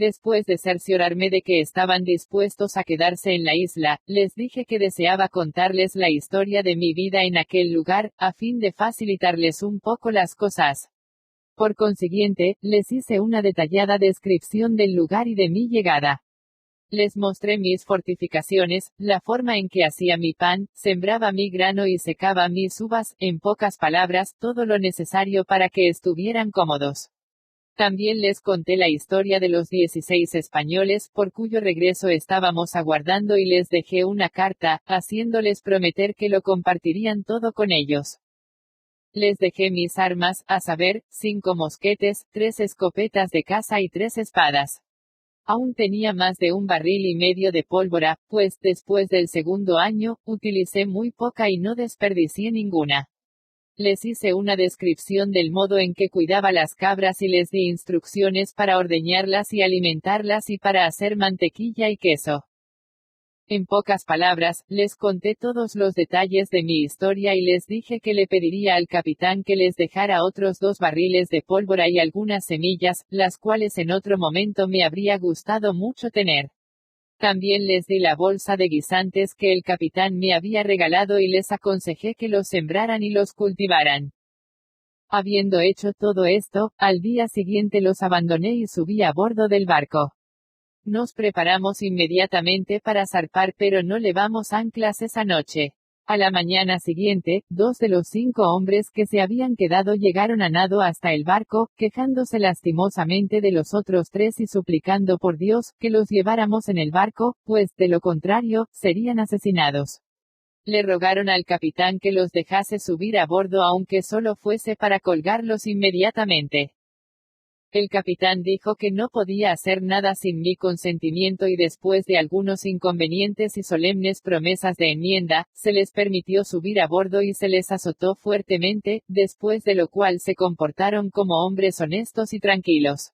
Después de cerciorarme de que estaban dispuestos a quedarse en la isla, les dije que deseaba contarles la historia de mi vida en aquel lugar, a fin de facilitarles un poco las cosas. Por consiguiente, les hice una detallada descripción del lugar y de mi llegada. Les mostré mis fortificaciones, la forma en que hacía mi pan, sembraba mi grano y secaba mis uvas, en pocas palabras, todo lo necesario para que estuvieran cómodos. También les conté la historia de los 16 españoles, por cuyo regreso estábamos aguardando y les dejé una carta, haciéndoles prometer que lo compartirían todo con ellos. Les dejé mis armas, a saber, 5 mosquetes, 3 escopetas de caza y 3 espadas. Aún tenía más de 1,5 barriles de pólvora, pues, después del segundo año, utilicé muy poca y no desperdicié ninguna. Les hice una descripción del modo en que cuidaba las cabras y les di instrucciones para ordeñarlas y alimentarlas y para hacer mantequilla y queso. En pocas palabras, les conté todos los detalles de mi historia y les dije que le pediría al capitán que les dejara otros 2 barriles de pólvora y algunas semillas, las cuales en otro momento me habría gustado mucho tener. También les di la bolsa de guisantes que el capitán me había regalado y les aconsejé que los sembraran y los cultivaran. Habiendo hecho todo esto, al día siguiente los abandoné y subí a bordo del barco. Nos preparamos inmediatamente para zarpar, pero no levamos anclas esa noche. A la mañana siguiente, 2 de los 5 hombres que se habían quedado llegaron a nado hasta el barco, quejándose lastimosamente de los otros 3 y suplicando por Dios, que los lleváramos en el barco, pues, de lo contrario, serían asesinados. Le rogaron al capitán que los dejase subir a bordo aunque solo fuese para colgarlos inmediatamente. El capitán dijo que no podía hacer nada sin mi consentimiento y después de algunos inconvenientes y solemnes promesas de enmienda, se les permitió subir a bordo y se les azotó fuertemente, después de lo cual se comportaron como hombres honestos y tranquilos.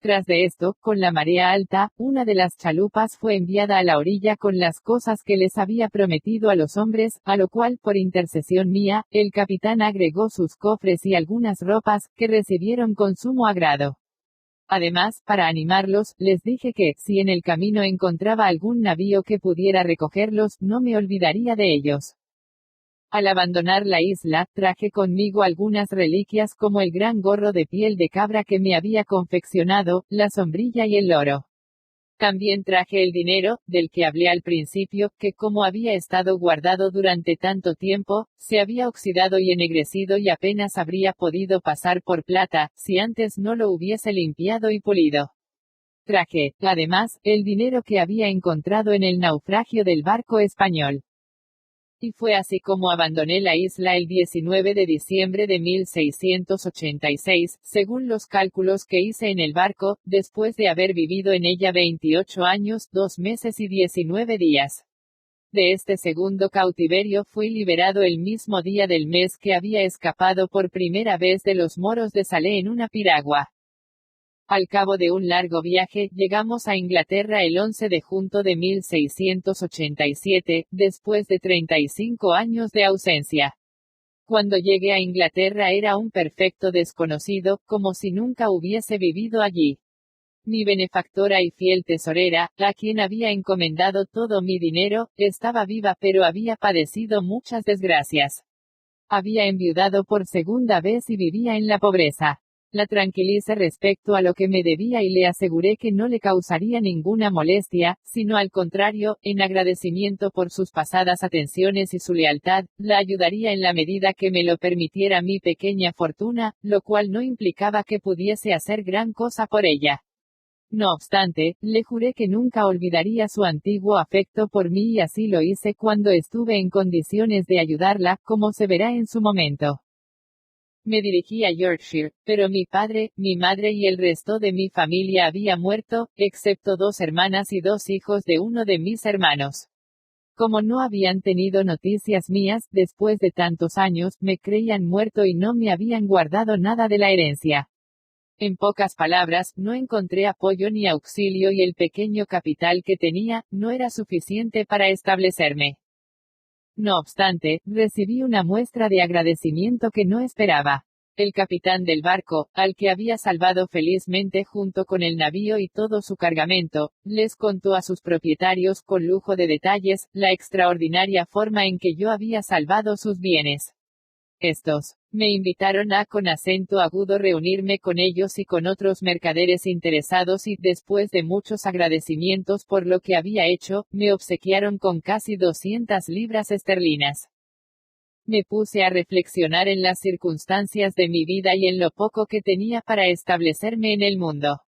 Tras de esto, con la marea alta, una de las chalupas fue enviada a la orilla con las cosas que les había prometido a los hombres, a lo cual, por intercesión mía, el capitán agregó sus cofres y algunas ropas, que recibieron con sumo agrado. Además, para animarlos, les dije que, si en el camino encontraba algún navío que pudiera recogerlos, no me olvidaría de ellos. Al abandonar la isla, traje conmigo algunas reliquias como el gran gorro de piel de cabra que me había confeccionado, la sombrilla y el loro. También traje el dinero, del que hablé al principio, que como había estado guardado durante tanto tiempo, se había oxidado y ennegrecido y apenas habría podido pasar por plata, si antes no lo hubiese limpiado y pulido. Traje, además, el dinero que había encontrado en el naufragio del barco español. Y fue así como abandoné la isla el 19 de diciembre de 1686, según los cálculos que hice en el barco, después de haber vivido en ella 28 años, 2 meses y 19 días. De este segundo cautiverio fui liberado el mismo día del mes que había escapado por primera vez de los moros de Salé en una piragua. Al cabo de un largo viaje, llegamos a Inglaterra el 11 de junio de 1687, después de 35 años de ausencia. Cuando llegué a Inglaterra era un perfecto desconocido, como si nunca hubiese vivido allí. Mi benefactora y fiel tesorera, a quien había encomendado todo mi dinero, estaba viva pero había padecido muchas desgracias. Había enviudado por segunda vez y vivía en la pobreza. La tranquilicé respecto a lo que me debía y le aseguré que no le causaría ninguna molestia, sino al contrario, en agradecimiento por sus pasadas atenciones y su lealtad, la ayudaría en la medida que me lo permitiera mi pequeña fortuna, lo cual no implicaba que pudiese hacer gran cosa por ella. No obstante, le juré que nunca olvidaría su antiguo afecto por mí y así lo hice cuando estuve en condiciones de ayudarla, como se verá en su momento. Me dirigí a Yorkshire, pero mi padre, mi madre y el resto de mi familia había muerto, excepto 2 hermanas y 2 hijos de uno de mis hermanos. Como no habían tenido noticias mías, después de tantos años, me creían muerto y no me habían guardado nada de la herencia. En pocas palabras, no encontré apoyo ni auxilio y el pequeño capital que tenía, no era suficiente para establecerme. No obstante, recibí una muestra de agradecimiento que no esperaba. El capitán del barco, al que había salvado felizmente junto con el navío y todo su cargamento, les contó a sus propietarios con lujo de detalles, la extraordinaria forma en que yo había salvado sus bienes. Estos me invitaron a con acento agudo reunirme con ellos y con otros mercaderes interesados y, después de muchos agradecimientos por lo que había hecho, me obsequiaron con casi 200 libras esterlinas. Me puse a reflexionar en las circunstancias de mi vida y en lo poco que tenía para establecerme en el mundo.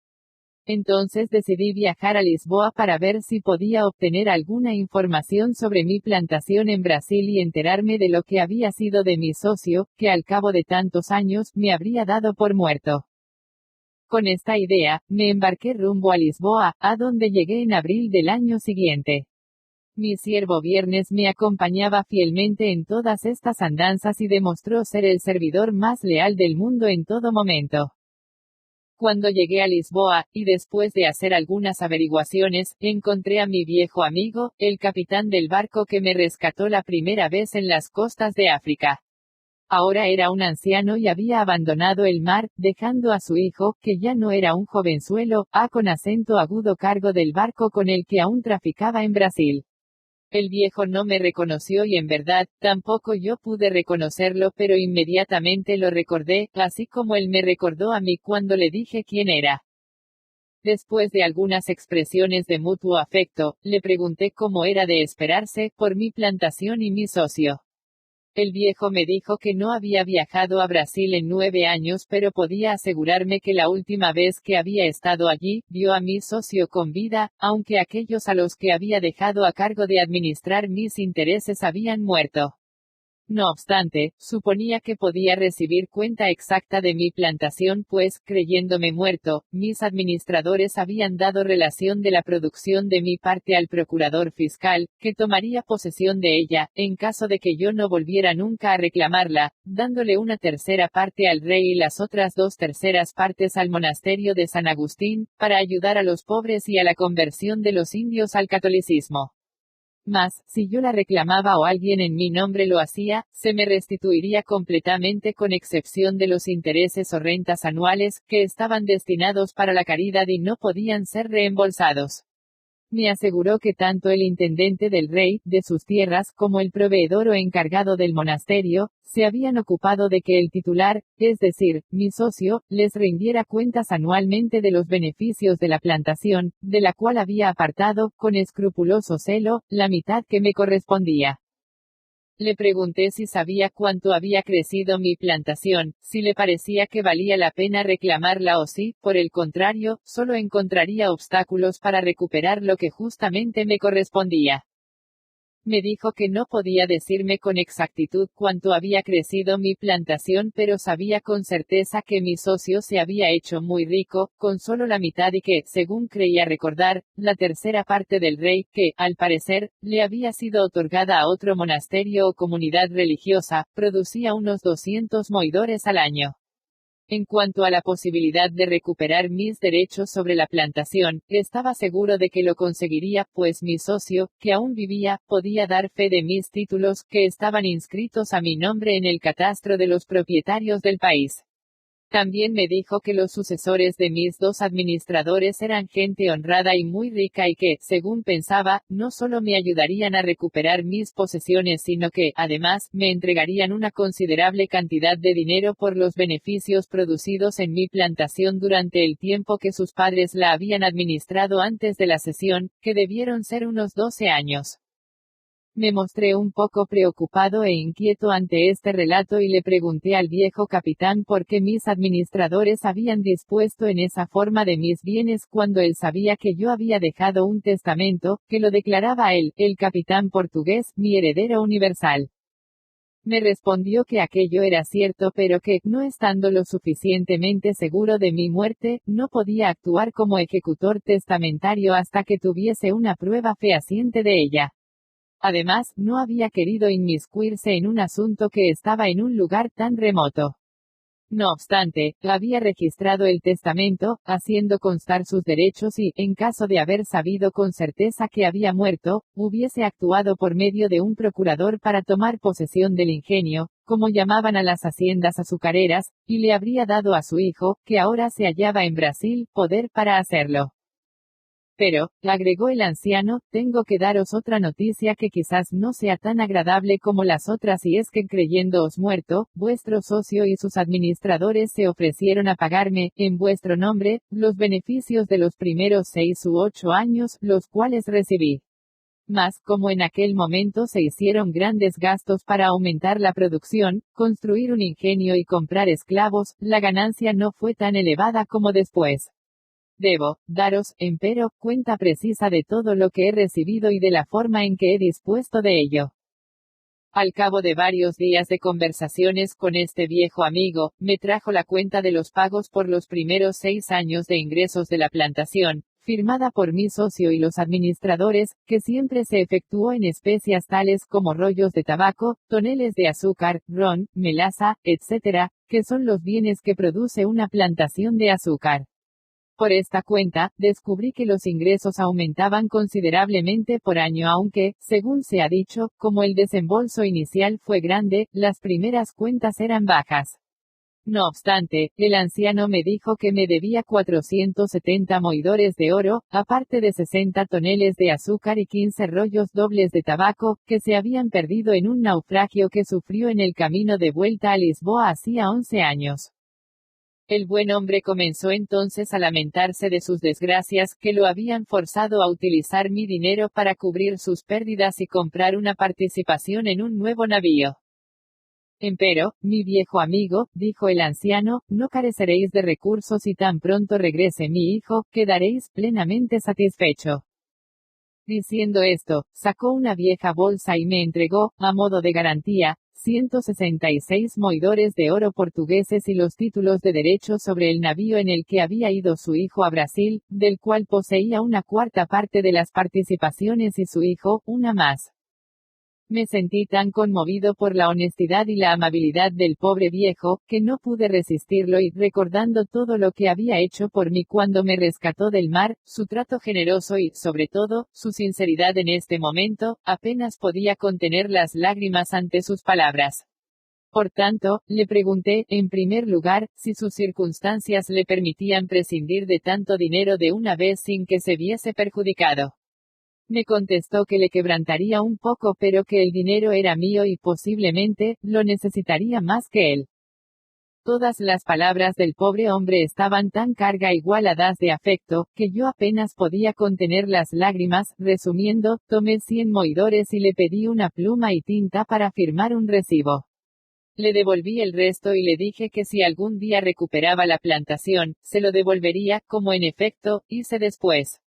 Entonces decidí viajar a Lisboa para ver si podía obtener alguna información sobre mi plantación en Brasil y enterarme de lo que había sido de mi socio, que al cabo de tantos años me habría dado por muerto. Con esta idea, me embarqué rumbo a Lisboa, a donde llegué en abril del año siguiente. Mi siervo Viernes me acompañaba fielmente en todas estas andanzas y demostró ser el servidor más leal del mundo en todo momento. Cuando llegué a Lisboa, y después de hacer algunas averiguaciones, encontré a mi viejo amigo, el capitán del barco que me rescató la primera vez en las costas de África. Ahora era un anciano y había abandonado el mar, dejando a su hijo, que ya no era un jovenzuelo, con acento agudo cargo del barco con el que aún traficaba en Brasil. El viejo no me reconoció y en verdad, tampoco yo pude reconocerlo, pero inmediatamente lo recordé, así como él me recordó a mí cuando le dije quién era. Después de algunas expresiones de mutuo afecto, le pregunté cómo era de esperarse, por mi plantación y mi socio. El viejo me dijo que no había viajado a Brasil en 9 años, pero podía asegurarme que la última vez que había estado allí, vio a mi socio con vida, aunque aquellos a los que había dejado a cargo de administrar mis intereses habían muerto. No obstante, suponía que podía recibir cuenta exacta de mi plantación, pues, creyéndome muerto, mis administradores habían dado relación de la producción de mi parte al procurador fiscal, que tomaría posesión de ella, en caso de que yo no volviera nunca a reclamarla, dándole una tercera parte al rey y las otras 2/3 partes al monasterio de San Agustín, para ayudar a los pobres y a la conversión de los indios al catolicismo. Mas, si yo la reclamaba o alguien en mi nombre lo hacía, se me restituiría completamente con excepción de los intereses o rentas anuales, que estaban destinados para la caridad y no podían ser reembolsados. Me aseguró que tanto el intendente del rey, de sus tierras, como el proveedor o encargado del monasterio, se habían ocupado de que el titular, es decir, mi socio, les rindiera cuentas anualmente de los beneficios de la plantación, de la cual había apartado, con escrupuloso celo, la mitad que me correspondía. Le pregunté si sabía cuánto había crecido mi plantación, si le parecía que valía la pena reclamarla o si, por el contrario, solo encontraría obstáculos para recuperar lo que justamente me correspondía. Me dijo que no podía decirme con exactitud cuánto había crecido mi plantación, pero sabía con certeza que mi socio se había hecho muy rico, con solo la mitad y que, según creía recordar, la tercera parte del rey, que, al parecer, le había sido otorgada a otro monasterio o comunidad religiosa, producía unos 200 moidores al año. En cuanto a la posibilidad de recuperar mis derechos sobre la plantación, estaba seguro de que lo conseguiría, pues mi socio, que aún vivía, podía dar fe de mis títulos, que estaban inscritos a mi nombre en el catastro de los propietarios del país. También me dijo que los sucesores de mis 2 administradores eran gente honrada y muy rica y que, según pensaba, no solo me ayudarían a recuperar mis posesiones sino que, además, me entregarían una considerable cantidad de dinero por los beneficios producidos en mi plantación durante el tiempo que sus padres la habían administrado antes de la cesión, que debieron ser unos 12 años. Me mostré un poco preocupado e inquieto ante este relato y le pregunté al viejo capitán por qué mis administradores habían dispuesto en esa forma de mis bienes cuando él sabía que yo había dejado un testamento, que lo declaraba él, el capitán portugués, mi heredero universal. Me respondió que aquello era cierto pero que, no estando lo suficientemente seguro de mi muerte, no podía actuar como ejecutor testamentario hasta que tuviese una prueba fehaciente de ella. Además, no había querido inmiscuirse en un asunto que estaba en un lugar tan remoto. No obstante, había registrado el testamento, haciendo constar sus derechos y, en caso de haber sabido con certeza que había muerto, hubiese actuado por medio de un procurador para tomar posesión del ingenio, como llamaban a las haciendas azucareras, y le habría dado a su hijo, que ahora se hallaba en Brasil, poder para hacerlo. Pero, agregó el anciano, tengo que daros otra noticia que quizás no sea tan agradable como las otras, y es que creyéndoos muerto, vuestro socio y sus administradores se ofrecieron a pagarme, en vuestro nombre, los beneficios de los primeros 6 u 8 años, los cuales recibí. Mas, como en aquel momento se hicieron grandes gastos para aumentar la producción, construir un ingenio y comprar esclavos, la ganancia no fue tan elevada como después. Debo daros, empero, cuenta precisa de todo lo que he recibido y de la forma en que he dispuesto de ello. Al cabo de varios días de conversaciones con este viejo amigo, me trajo la cuenta de los pagos por los primeros 6 años de ingresos de la plantación, firmada por mi socio y los administradores, que siempre se efectuó en especias tales como rollos de tabaco, toneles de azúcar, ron, melaza, etc., que son los bienes que produce una plantación de azúcar. Por esta cuenta, descubrí que los ingresos aumentaban considerablemente por año, aunque, según se ha dicho, como el desembolso inicial fue grande, las primeras cuentas eran bajas. No obstante, el anciano me dijo que me debía 470 moidores de oro, aparte de 60 toneles de azúcar y 15 rollos dobles de tabaco, que se habían perdido en un naufragio que sufrió en el camino de vuelta a Lisboa hacía 11 años. El buen hombre comenzó entonces a lamentarse de sus desgracias, que lo habían forzado a utilizar mi dinero para cubrir sus pérdidas y comprar una participación en un nuevo navío. Empero, mi viejo amigo, dijo el anciano, no careceréis de recursos y tan pronto regrese mi hijo, quedaréis plenamente satisfecho. Diciendo esto, sacó una vieja bolsa y me entregó, a modo de garantía, 166 moidores de oro portugueses y los títulos de derecho sobre el navío en el que había ido su hijo a Brasil, del cual poseía una cuarta parte de las participaciones y su hijo, una más. Me sentí tan conmovido por la honestidad y la amabilidad del pobre viejo, que no pude resistirlo y, recordando todo lo que había hecho por mí cuando me rescató del mar, su trato generoso y, sobre todo, su sinceridad en este momento, apenas podía contener las lágrimas ante sus palabras. Por tanto, le pregunté, en primer lugar, si sus circunstancias le permitían prescindir de tanto dinero de una vez sin que se viese perjudicado. Me contestó que le quebrantaría un poco, pero que el dinero era mío y posiblemente, lo necesitaría más que él. Todas las palabras del pobre hombre estaban tan carga igualadas de afecto, que yo apenas podía contener las lágrimas. Resumiendo, tomé 100 moidores y le pedí una pluma y tinta para firmar un recibo. Le devolví el resto y le dije que si algún día recuperaba la plantación, se lo devolvería, como en efecto, hice después.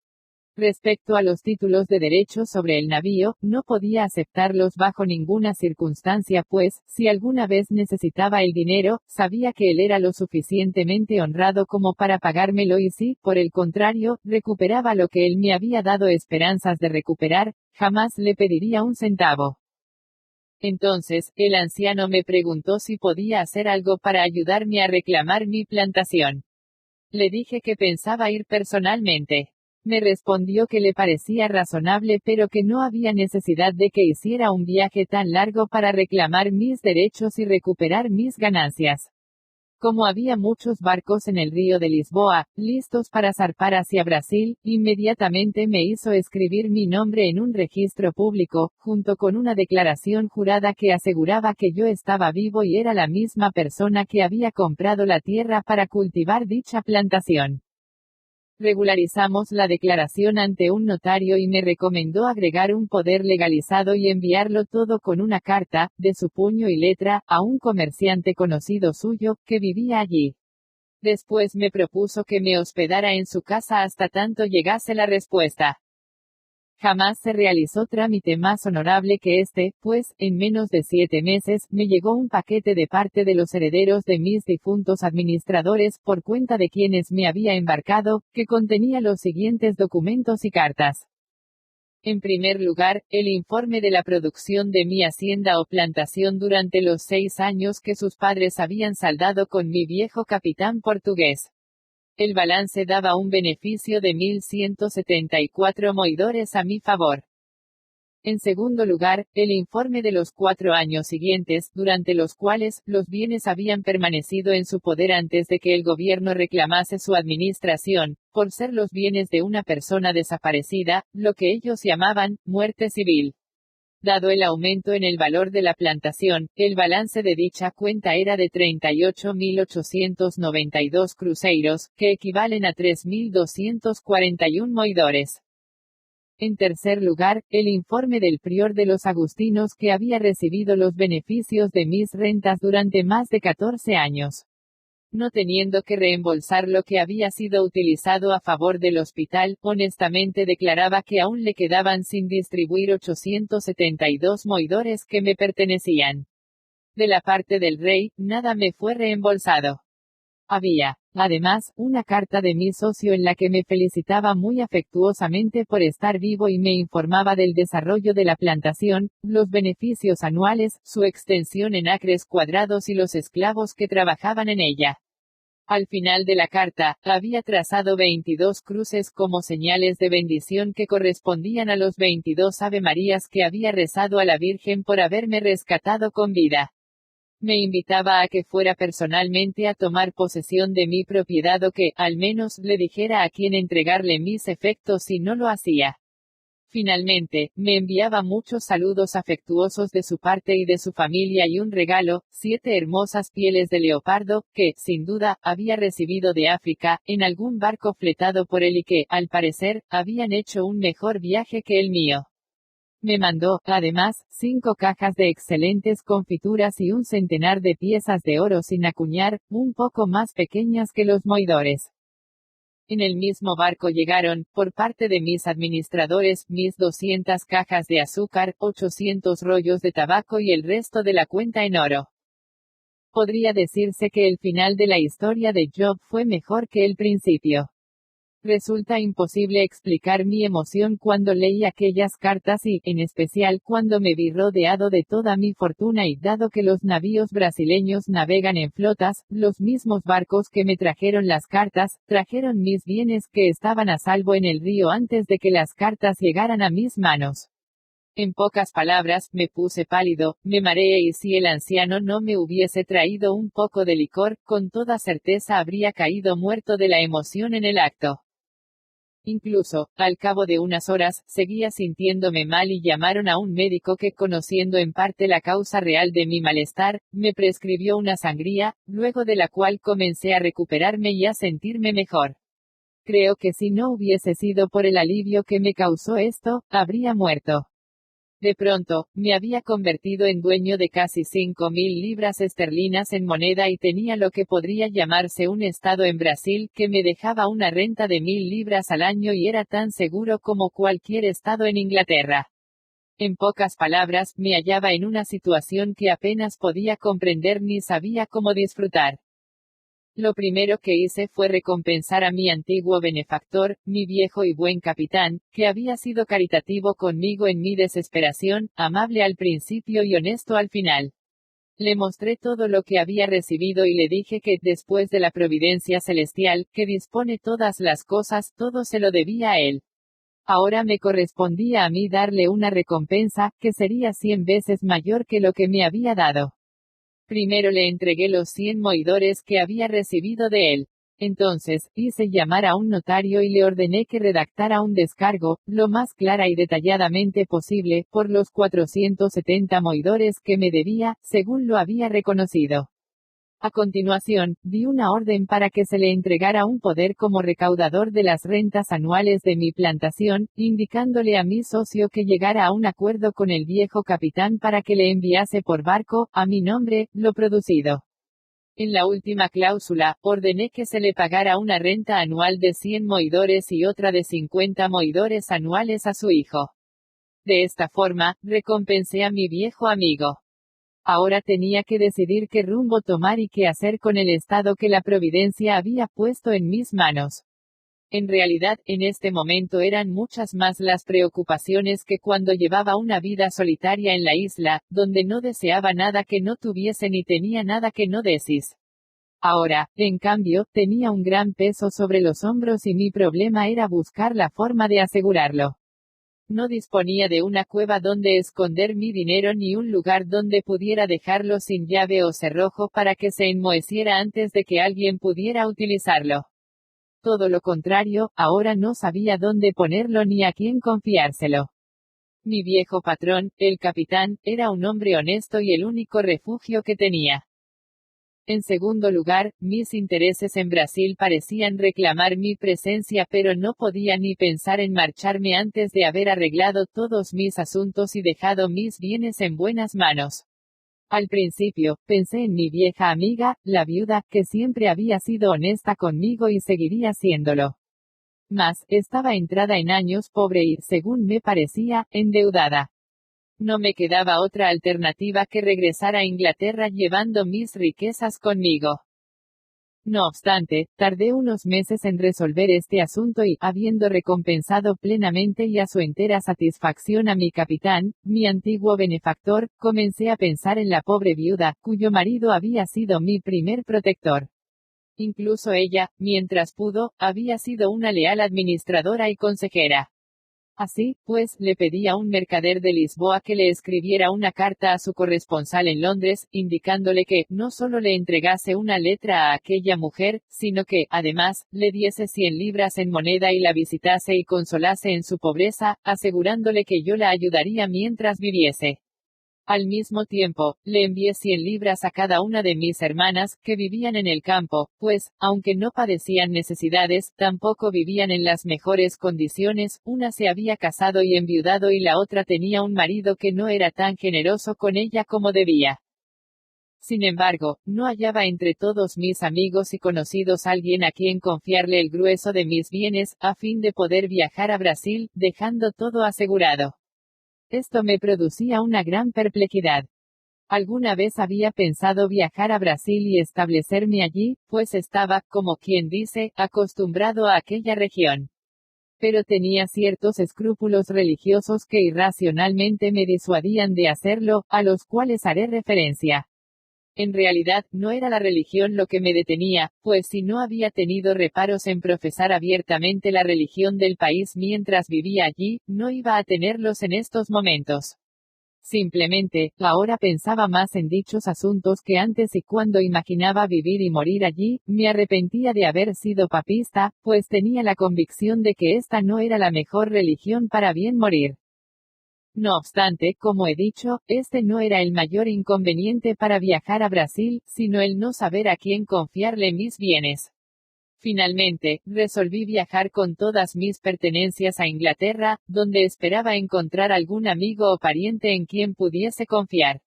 Respecto a los títulos de derecho sobre el navío, no podía aceptarlos bajo ninguna circunstancia, pues, si alguna vez necesitaba el dinero, sabía que él era lo suficientemente honrado como para pagármelo, y si, por el contrario, recuperaba lo que él me había dado esperanzas de recuperar, jamás le pediría un centavo. Entonces, el anciano me preguntó si podía hacer algo para ayudarme a reclamar mi plantación. Le dije que pensaba ir personalmente. Me respondió que le parecía razonable, pero que no había necesidad de que hiciera un viaje tan largo para reclamar mis derechos y recuperar mis ganancias. Como había muchos barcos en el río de Lisboa, listos para zarpar hacia Brasil, inmediatamente me hizo escribir mi nombre en un registro público, junto con una declaración jurada que aseguraba que yo estaba vivo y era la misma persona que había comprado la tierra para cultivar dicha plantación. Regularizamos la declaración ante un notario y me recomendó agregar un poder legalizado y enviarlo todo con una carta, de su puño y letra, a un comerciante conocido suyo, que vivía allí. Después me propuso que me hospedara en su casa hasta tanto llegase la respuesta. Jamás se realizó trámite más honorable que este, pues, en menos de 7 meses, me llegó un paquete de parte de los herederos de mis difuntos administradores, por cuenta de quienes me había embarcado, que contenía los siguientes documentos y cartas. En primer lugar, el informe de la producción de mi hacienda o plantación durante los 6 años que sus padres habían saldado con mi viejo capitán portugués. El balance daba un beneficio de 1.174 moidores a mi favor. En segundo lugar, el informe de los 4 años siguientes, durante los cuales, los bienes habían permanecido en su poder antes de que el gobierno reclamase su administración, por ser los bienes de una persona desaparecida, lo que ellos llamaban, muerte civil. Dado el aumento en el valor de la plantación, el balance de dicha cuenta era de 38.892 cruzeiros, que equivalen a 3.241 moidores. En tercer lugar, el informe del prior de los agustinos que había recibido los beneficios de mis rentas durante más de 14 años. No teniendo que reembolsar lo que había sido utilizado a favor del hospital, honestamente declaraba que aún le quedaban sin distribuir 872 moidores que me pertenecían. De la parte del rey, nada me fue reembolsado. Había, además, una carta de mi socio en la que me felicitaba muy afectuosamente por estar vivo y me informaba del desarrollo de la plantación, los beneficios anuales, su extensión en acres cuadrados y los esclavos que trabajaban en ella. Al final de la carta, había trazado 22 cruces como señales de bendición que correspondían a los 22 Ave Marías que había rezado a la Virgen por haberme rescatado con vida. Me invitaba a que fuera personalmente a tomar posesión de mi propiedad o que, al menos, le dijera a quién entregarle mis efectos si no lo hacía. Finalmente, me enviaba muchos saludos afectuosos de su parte y de su familia y un regalo, 7 hermosas pieles de leopardo, que, sin duda, había recibido de África, en algún barco fletado por él y que, al parecer, habían hecho un mejor viaje que el mío. Me mandó, además, 5 cajas de excelentes confituras y un centenar de piezas de oro sin acuñar, un poco más pequeñas que los moidores. En el mismo barco llegaron, por parte de mis administradores, mis 200 cajas de azúcar, 800 rollos de tabaco y el resto de la cuenta en oro. Podría decirse que el final de la historia de Job fue mejor que el principio. Resulta imposible explicar mi emoción cuando leí aquellas cartas y, en especial, cuando me vi rodeado de toda mi fortuna y dado que los navíos brasileños navegan en flotas, los mismos barcos que me trajeron las cartas, trajeron mis bienes que estaban a salvo en el río antes de que las cartas llegaran a mis manos. En pocas palabras, me puse pálido, me mareé y si el anciano no me hubiese traído un poco de licor, con toda certeza habría caído muerto de la emoción en el acto. Incluso, al cabo de unas horas, seguía sintiéndome mal y llamaron a un médico que, conociendo en parte la causa real de mi malestar, me prescribió una sangría, luego de la cual comencé a recuperarme y a sentirme mejor. Creo que si no hubiese sido por el alivio que me causó esto, habría muerto. De pronto, me había convertido en dueño de casi 5.000 libras esterlinas en moneda y tenía lo que podría llamarse un estado en Brasil que me dejaba una renta de 1.000 libras al año y era tan seguro como cualquier estado en Inglaterra. En pocas palabras, me hallaba en una situación que apenas podía comprender ni sabía cómo disfrutar. Lo primero que hice fue recompensar a mi antiguo benefactor, mi viejo y buen capitán, que había sido caritativo conmigo en mi desesperación, amable al principio y honesto al final. Le mostré todo lo que había recibido y le dije que, después de la providencia celestial, que dispone todas las cosas, todo se lo debía a él. Ahora me correspondía a mí darle una recompensa, que sería 100 veces mayor que lo que me había dado. Primero le entregué los 100 moidores que había recibido de él. Entonces, hice llamar a un notario y le ordené que redactara un descargo, lo más clara y detalladamente posible, por los 470 moidores que me debía, según lo había reconocido. A continuación, di una orden para que se le entregara un poder como recaudador de las rentas anuales de mi plantación, indicándole a mi socio que llegara a un acuerdo con el viejo capitán para que le enviase por barco, a mi nombre, lo producido. En la última cláusula, ordené que se le pagara una renta anual de 100 moidores y otra de 50 moidores anuales a su hijo. De esta forma, recompensé a mi viejo amigo. Ahora tenía que decidir qué rumbo tomar y qué hacer con el estado que la providencia había puesto en mis manos. En realidad, en este momento eran muchas más las preocupaciones que cuando llevaba una vida solitaria en la isla, donde no deseaba nada que no tuviese ni tenía nada que no desease. Ahora, en cambio, tenía un gran peso sobre los hombros y mi problema era buscar la forma de asegurarlo. No disponía de una cueva donde esconder mi dinero ni un lugar donde pudiera dejarlo sin llave o cerrojo para que se enmoheciera antes de que alguien pudiera utilizarlo. Todo lo contrario, ahora no sabía dónde ponerlo ni a quién confiárselo. Mi viejo patrón, el capitán, era un hombre honesto y el único refugio que tenía. En segundo lugar, mis intereses en Brasil parecían reclamar mi presencia, pero no podía ni pensar en marcharme antes de haber arreglado todos mis asuntos y dejado mis bienes en buenas manos. Al principio, pensé en mi vieja amiga, la viuda, que siempre había sido honesta conmigo y seguiría siéndolo. Mas, estaba entrada en años, pobre y, según me parecía, endeudada. No me quedaba otra alternativa que regresar a Inglaterra llevando mis riquezas conmigo. No obstante, tardé unos meses en resolver este asunto y, habiendo recompensado plenamente y a su entera satisfacción a mi capitán, mi antiguo benefactor, comencé a pensar en la pobre viuda, cuyo marido había sido mi primer protector. Incluso ella, mientras pudo, había sido una leal administradora y consejera. Así, pues, le pedí a un mercader de Lisboa que le escribiera una carta a su corresponsal en Londres, indicándole que, no solo le entregase una letra a aquella mujer, sino que, además, le diese 100 libras en moneda y la visitase y consolase en su pobreza, asegurándole que yo la ayudaría mientras viviese. Al mismo tiempo, le envié 100 libras a cada una de mis hermanas, que vivían en el campo, pues, aunque no padecían necesidades, tampoco vivían en las mejores condiciones, una se había casado y enviudado y la otra tenía un marido que no era tan generoso con ella como debía. Sin embargo, no hallaba entre todos mis amigos y conocidos alguien a quien confiarle el grueso de mis bienes, a fin de poder viajar a Brasil, dejando todo asegurado. Esto me producía una gran perplejidad. Alguna vez había pensado viajar a Brasil y establecerme allí, pues estaba, como quien dice, acostumbrado a aquella región. Pero tenía ciertos escrúpulos religiosos que irracionalmente me disuadían de hacerlo, a los cuales haré referencia. En realidad, no era la religión lo que me detenía, pues si no había tenido reparos en profesar abiertamente la religión del país mientras vivía allí, no iba a tenerlos en estos momentos. Simplemente, ahora pensaba más en dichos asuntos que antes y cuando imaginaba vivir y morir allí, me arrepentía de haber sido papista, pues tenía la convicción de que esta no era la mejor religión para bien morir. No obstante, como he dicho, este no era el mayor inconveniente para viajar a Brasil, sino el no saber a quién confiarle mis bienes. Finalmente, resolví viajar con todas mis pertenencias a Inglaterra, donde esperaba encontrar algún amigo o pariente en quien pudiese confiar.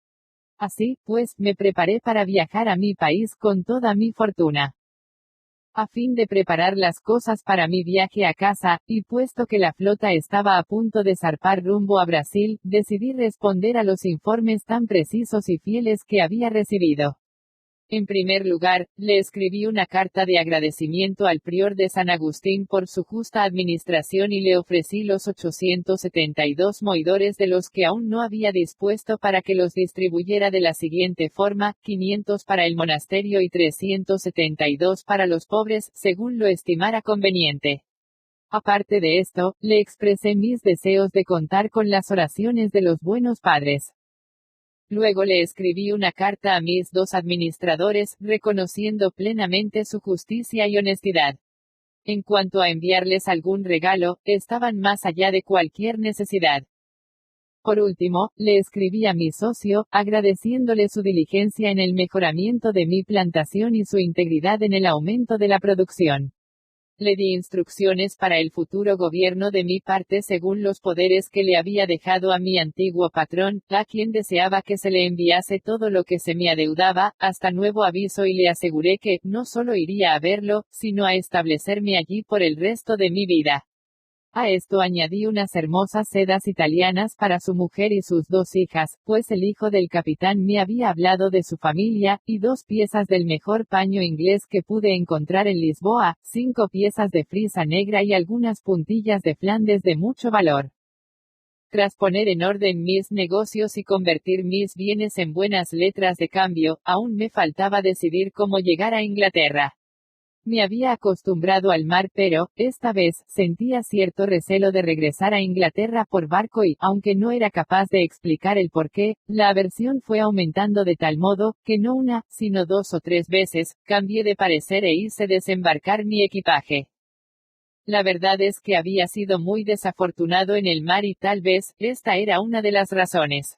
Así, pues, me preparé para viajar a mi país con toda mi fortuna. A fin de preparar las cosas para mi viaje a casa, y puesto que la flota estaba a punto de zarpar rumbo a Brasil, decidí responder a los informes tan precisos y fieles que había recibido. En primer lugar, le escribí una carta de agradecimiento al prior de San Agustín por su justa administración y le ofrecí los 872 moidores de los que aún no había dispuesto para que los distribuyera de la siguiente forma: 500 para el monasterio y 372 para los pobres, según lo estimara conveniente. Aparte de esto, le expresé mis deseos de contar con las oraciones de los buenos padres. Luego le escribí una carta a mis dos administradores, reconociendo plenamente su justicia y honestidad. En cuanto a enviarles algún regalo, estaban más allá de cualquier necesidad. Por último, le escribí a mi socio, agradeciéndole su diligencia en el mejoramiento de mi plantación y su integridad en el aumento de la producción. Le di instrucciones para el futuro gobierno de mi parte según los poderes que le había dejado a mi antiguo patrón, a quien deseaba que se le enviase todo lo que se me adeudaba, hasta nuevo aviso, y le aseguré que, no solo iría a verlo, sino a establecerme allí por el resto de mi vida. A esto añadí unas hermosas sedas italianas para su mujer y sus dos hijas, pues el hijo del capitán me había hablado de su familia, y 2 piezas del mejor paño inglés que pude encontrar en Lisboa, 5 piezas de frisa negra y algunas puntillas de Flandes de mucho valor. Tras poner en orden mis negocios y convertir mis bienes en buenas letras de cambio, aún me faltaba decidir cómo llegar a Inglaterra. Me había acostumbrado al mar, pero, esta vez, sentía cierto recelo de regresar a Inglaterra por barco y, aunque no era capaz de explicar el porqué, la aversión fue aumentando de tal modo, que no una, sino 2 o 3 veces, cambié de parecer e hice desembarcar mi equipaje. La verdad es que había sido muy desafortunado en el mar y tal vez, esta era una de las razones.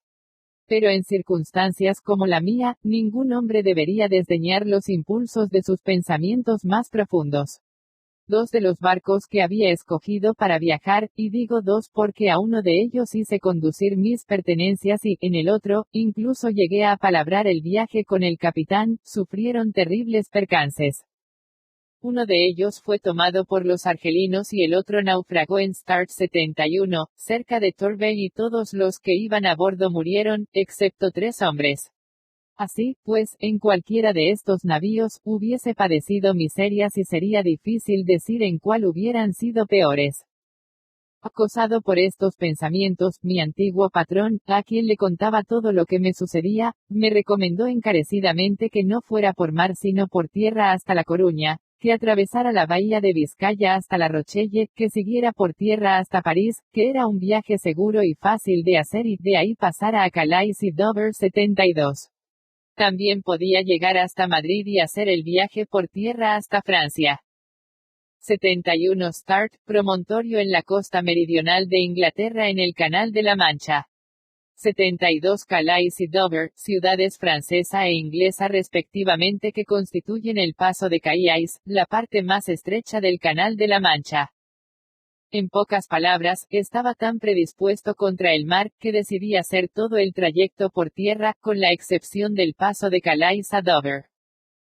Pero en circunstancias como la mía, ningún hombre debería desdeñar los impulsos de sus pensamientos más profundos. 2 de los barcos que había escogido para viajar, y digo 2 porque a uno de ellos hice conducir mis pertenencias y, en el otro, incluso llegué a apalabrar el viaje con el capitán, sufrieron terribles percances. Uno de ellos fue tomado por los argelinos y el otro naufragó en Start 71, cerca de Torbay y todos los que iban a bordo murieron, excepto 3 hombres. Así, pues, en cualquiera de estos navíos, hubiese padecido miserias y sería difícil decir en cuál hubieran sido peores. Acosado por estos pensamientos, mi antiguo patrón, a quien le contaba todo lo que me sucedía, me recomendó encarecidamente que no fuera por mar sino por tierra hasta La Coruña, que atravesara la bahía de Vizcaya hasta La Rochelle, que siguiera por tierra hasta París, que era un viaje seguro y fácil de hacer y de ahí pasara a Calais y Dover 72. También podía llegar hasta Madrid y hacer el viaje por tierra hasta Francia. 71 Start, promontorio en la costa meridional de Inglaterra en el Canal de la Mancha. 72 Calais y Dover, ciudades francesa e inglesa respectivamente que constituyen el paso de Calais, la parte más estrecha del Canal de la Mancha. En pocas palabras, estaba tan predispuesto contra el mar, que decidí hacer todo el trayecto por tierra, con la excepción del paso de Calais a Dover.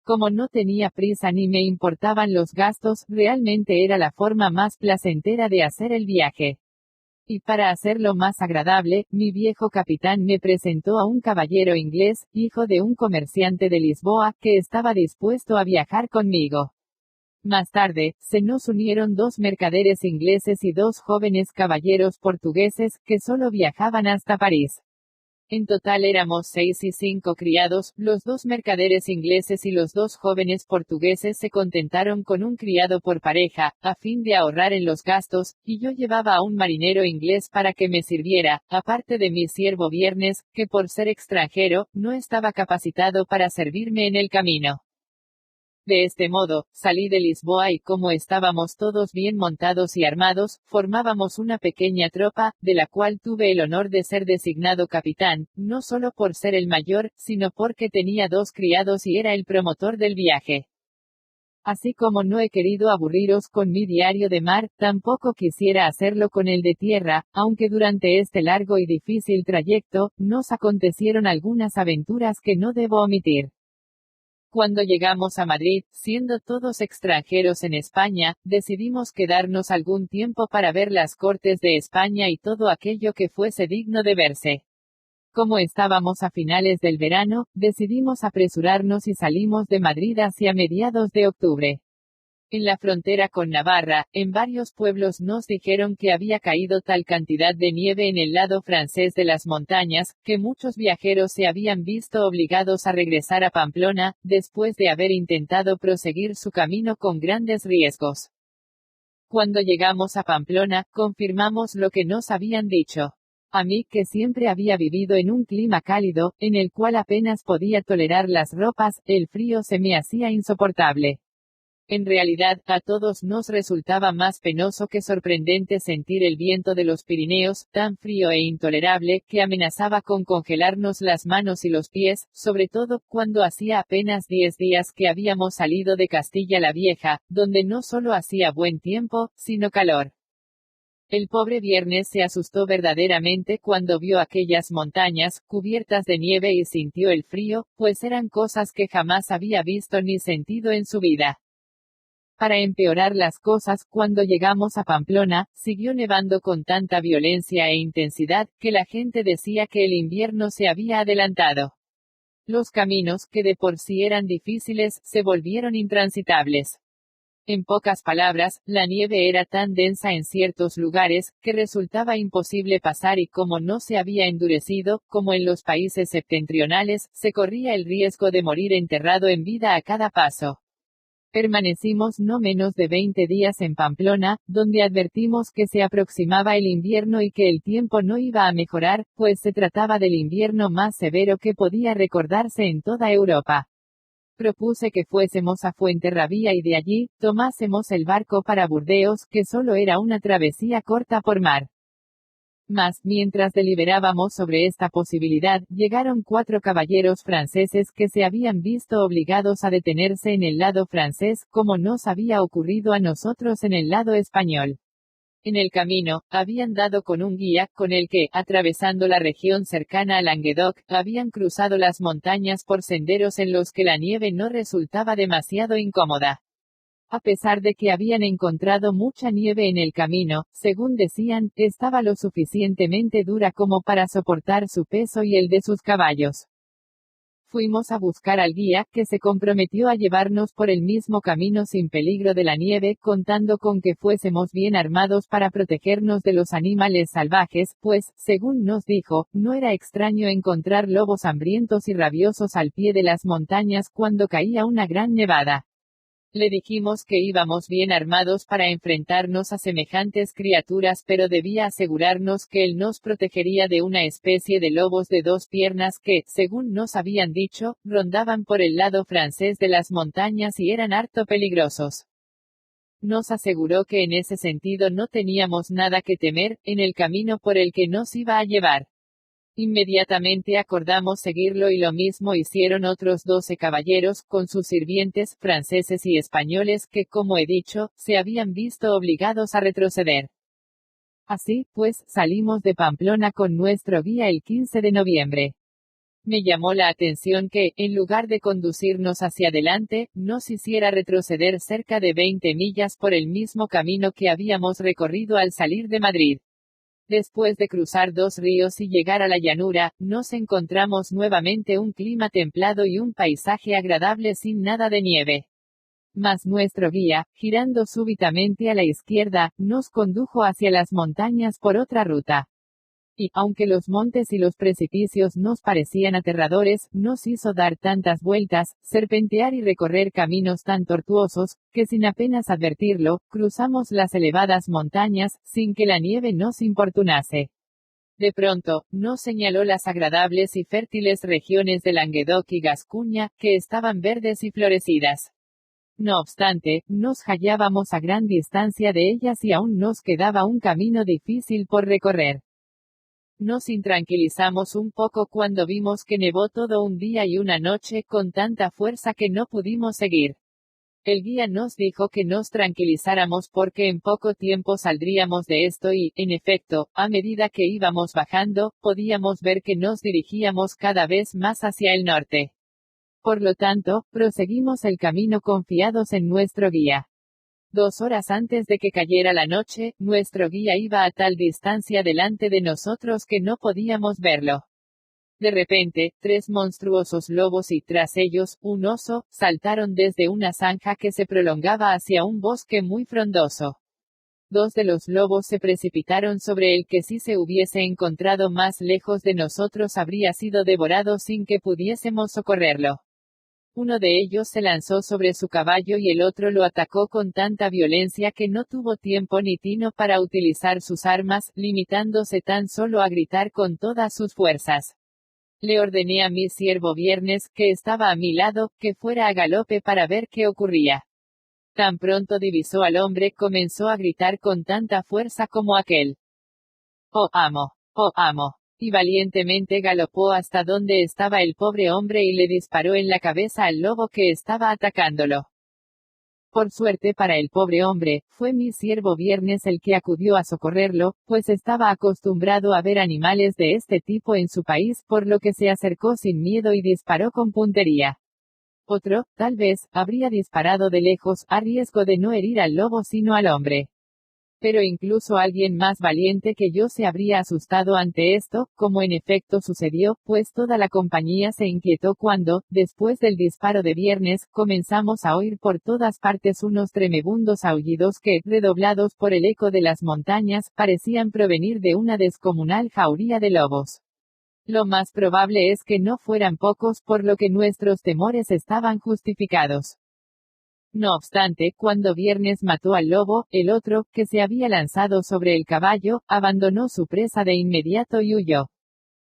Como no tenía prisa ni me importaban los gastos, realmente era la forma más placentera de hacer el viaje. Y para hacerlo más agradable, mi viejo capitán me presentó a un caballero inglés, hijo de un comerciante de Lisboa, que estaba dispuesto a viajar conmigo. Más tarde, se nos unieron 2 mercaderes ingleses y 2 jóvenes caballeros portugueses, que solo viajaban hasta París. En total éramos 6 y 5 criados, los 2 mercaderes ingleses y los 2 jóvenes portugueses se contentaron con un criado por pareja, a fin de ahorrar en los gastos, y yo llevaba a un marinero inglés para que me sirviera, aparte de mi siervo Viernes, que por ser extranjero, no estaba capacitado para servirme en el camino. De este modo, salí de Lisboa y como estábamos todos bien montados y armados, formábamos una pequeña tropa, de la cual tuve el honor de ser designado capitán, no solo por ser el mayor, sino porque tenía 2 criados y era el promotor del viaje. Así como no he querido aburriros con mi diario de mar, tampoco quisiera hacerlo con el de tierra, aunque durante este largo y difícil trayecto, nos acontecieron algunas aventuras que no debo omitir. Cuando llegamos a Madrid, siendo todos extranjeros en España, decidimos quedarnos algún tiempo para ver las Cortes de España y todo aquello que fuese digno de verse. Como estábamos a finales del verano, decidimos apresurarnos y salimos de Madrid hacia mediados de octubre. En la frontera con Navarra, en varios pueblos nos dijeron que había caído tal cantidad de nieve en el lado francés de las montañas, que muchos viajeros se habían visto obligados a regresar a Pamplona, después de haber intentado proseguir su camino con grandes riesgos. Cuando llegamos a Pamplona, confirmamos lo que nos habían dicho. A mí, que siempre había vivido en un clima cálido, en el cual apenas podía tolerar las ropas, el frío se me hacía insoportable. En realidad, a todos nos resultaba más penoso que sorprendente sentir el viento de los Pirineos, tan frío e intolerable, que amenazaba con congelarnos las manos y los pies, sobre todo, cuando hacía apenas 10 días que habíamos salido de Castilla la Vieja, donde no solo hacía buen tiempo, sino calor. El pobre Viernes se asustó verdaderamente cuando vio aquellas montañas, cubiertas de nieve y sintió el frío, pues eran cosas que jamás había visto ni sentido en su vida. Para empeorar las cosas, cuando llegamos a Pamplona, siguió nevando con tanta violencia e intensidad, que la gente decía que el invierno se había adelantado. Los caminos, que de por sí eran difíciles, se volvieron intransitables. En pocas palabras, la nieve era tan densa en ciertos lugares, que resultaba imposible pasar y como no se había endurecido, como en los países septentrionales, se corría el riesgo de morir enterrado en vida a cada paso. Permanecimos no menos de 20 días en Pamplona, donde advertimos que se aproximaba el invierno y que el tiempo no iba a mejorar, pues se trataba del invierno más severo que podía recordarse en toda Europa. Propuse que fuésemos a Fuenterrabía y de allí, tomásemos el barco para Burdeos, que solo era una travesía corta por mar. Mas, mientras deliberábamos sobre esta posibilidad, llegaron 4 caballeros franceses que se habían visto obligados a detenerse en el lado francés, como nos había ocurrido a nosotros en el lado español. En el camino, habían dado con un guía, con el que, atravesando la región cercana a Languedoc, habían cruzado las montañas por senderos en los que la nieve no resultaba demasiado incómoda. A pesar de que habían encontrado mucha nieve en el camino, según decían, estaba lo suficientemente dura como para soportar su peso y el de sus caballos. Fuimos a buscar al guía, que se comprometió a llevarnos por el mismo camino sin peligro de la nieve, contando con que fuésemos bien armados para protegernos de los animales salvajes, pues, según nos dijo, no era extraño encontrar lobos hambrientos y rabiosos al pie de las montañas cuando caía una gran nevada. Le dijimos que íbamos bien armados para enfrentarnos a semejantes criaturas, pero debía asegurarnos que él nos protegería de una especie de lobos de 2 piernas que, según nos habían dicho, rondaban por el lado francés de las montañas y eran harto peligrosos. Nos aseguró que en ese sentido no teníamos nada que temer, en el camino por el que nos iba a llevar. Inmediatamente acordamos seguirlo y lo mismo hicieron otros 12 caballeros, con sus sirvientes, franceses y españoles, que, como he dicho, se habían visto obligados a retroceder. Así, pues, salimos de Pamplona con nuestro guía el 15 de noviembre. Me llamó la atención que, en lugar de conducirnos hacia adelante, nos hiciera retroceder cerca de 20 millas por el mismo camino que habíamos recorrido al salir de Madrid. Después de cruzar 2 ríos y llegar a la llanura, nos encontramos nuevamente un clima templado y un paisaje agradable sin nada de nieve. Mas nuestro guía, girando súbitamente a la izquierda, nos condujo hacia las montañas por otra ruta. Y, aunque los montes y los precipicios nos parecían aterradores, nos hizo dar tantas vueltas, serpentear y recorrer caminos tan tortuosos, que sin apenas advertirlo, cruzamos las elevadas montañas, sin que la nieve nos importunase. De pronto, nos señaló las agradables y fértiles regiones de Languedoc y Gascuña, que estaban verdes y florecidas. No obstante, nos hallábamos a gran distancia de ellas y aún nos quedaba un camino difícil por recorrer. Nos intranquilizamos un poco cuando vimos que nevó todo un día y una noche con tanta fuerza que no pudimos seguir. El guía nos dijo que nos tranquilizáramos porque en poco tiempo saldríamos de esto y, en efecto, a medida que íbamos bajando, podíamos ver que nos dirigíamos cada vez más hacia el norte. Por lo tanto, proseguimos el camino confiados en nuestro guía. 2 horas antes de que cayera la noche, nuestro guía iba a tal distancia delante de nosotros que no podíamos verlo. De repente, 3 monstruosos lobos y tras ellos, un oso, saltaron desde una zanja que se prolongaba hacia un bosque muy frondoso. 2 de los lobos se precipitaron sobre el que si se hubiese encontrado más lejos de nosotros habría sido devorado sin que pudiésemos socorrerlo. Uno de ellos se lanzó sobre su caballo y el otro lo atacó con tanta violencia que no tuvo tiempo ni tino para utilizar sus armas, limitándose tan solo a gritar con todas sus fuerzas. Le ordené a mi siervo Viernes, que estaba a mi lado, que fuera a galope para ver qué ocurría. Tan pronto divisó al hombre, comenzó a gritar con tanta fuerza como aquel. ¡Oh amo! ¡Oh amo! Y valientemente galopó hasta donde estaba el pobre hombre y le disparó en la cabeza al lobo que estaba atacándolo. Por suerte para el pobre hombre, fue mi siervo Viernes el que acudió a socorrerlo, pues estaba acostumbrado a ver animales de este tipo en su país, por lo que se acercó sin miedo y disparó con puntería. Otro, tal vez, habría disparado de lejos, a riesgo de no herir al lobo sino al hombre. Pero incluso alguien más valiente que yo se habría asustado ante esto, como en efecto sucedió, pues toda la compañía se inquietó cuando, después del disparo de Viernes, comenzamos a oír por todas partes unos tremebundos aullidos que, redoblados por el eco de las montañas, parecían provenir de una descomunal jauría de lobos. Lo más probable es que no fueran pocos, por lo que nuestros temores estaban justificados. No obstante, cuando Viernes mató al lobo, el otro, que se había lanzado sobre el caballo, abandonó su presa de inmediato y huyó.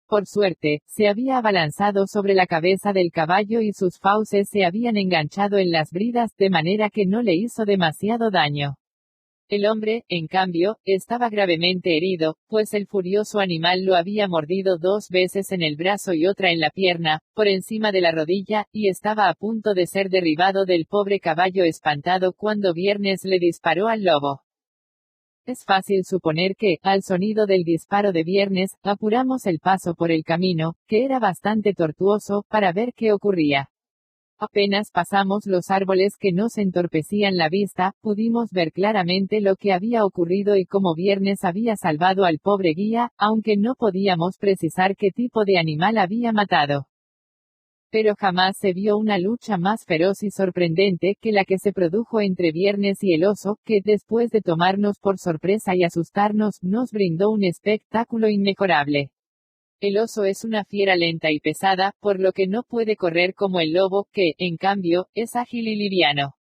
Por suerte, se había abalanzado sobre la cabeza del caballo y sus fauces se habían enganchado en las bridas, de manera que no le hizo demasiado daño. El hombre, en cambio, estaba gravemente herido, pues el furioso animal lo había mordido 2 veces en el brazo y otra en la pierna, por encima de la rodilla, y estaba a punto de ser derribado del pobre caballo espantado cuando Viernes le disparó al lobo. Es fácil suponer que, al sonido del disparo de Viernes, apuramos el paso por el camino, que era bastante tortuoso, para ver qué ocurría. Apenas pasamos los árboles que nos entorpecían la vista, pudimos ver claramente lo que había ocurrido y cómo Viernes había salvado al pobre guía, aunque no podíamos precisar qué tipo de animal había matado. Pero jamás se vio una lucha más feroz y sorprendente que la que se produjo entre Viernes y el oso, que, después de tomarnos por sorpresa y asustarnos, nos brindó un espectáculo inmejorable. El oso es una fiera lenta y pesada, por lo que no puede correr como el lobo, que, en cambio, es ágil y liviano.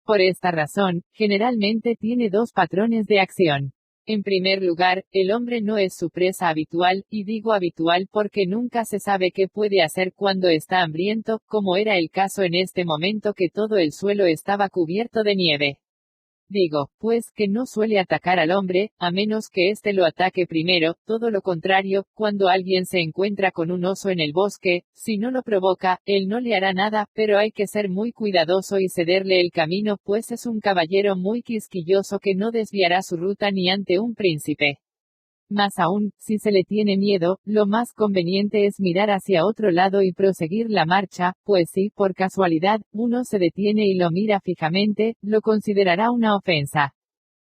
Por esta razón, generalmente tiene 2 patrones de acción. En primer lugar, el hombre no es su presa habitual, y digo habitual porque nunca se sabe qué puede hacer cuando está hambriento, como era el caso en este momento que todo el suelo estaba cubierto de nieve. Digo, pues, que no suele atacar al hombre, a menos que éste lo ataque primero, todo lo contrario, cuando alguien se encuentra con un oso en el bosque, si no lo provoca, él no le hará nada, pero hay que ser muy cuidadoso y cederle el camino, pues es un caballero muy quisquilloso que no desviará su ruta ni ante un príncipe. Más aún, si se le tiene miedo, lo más conveniente es mirar hacia otro lado y proseguir la marcha, pues si, por casualidad, uno se detiene y lo mira fijamente, lo considerará una ofensa.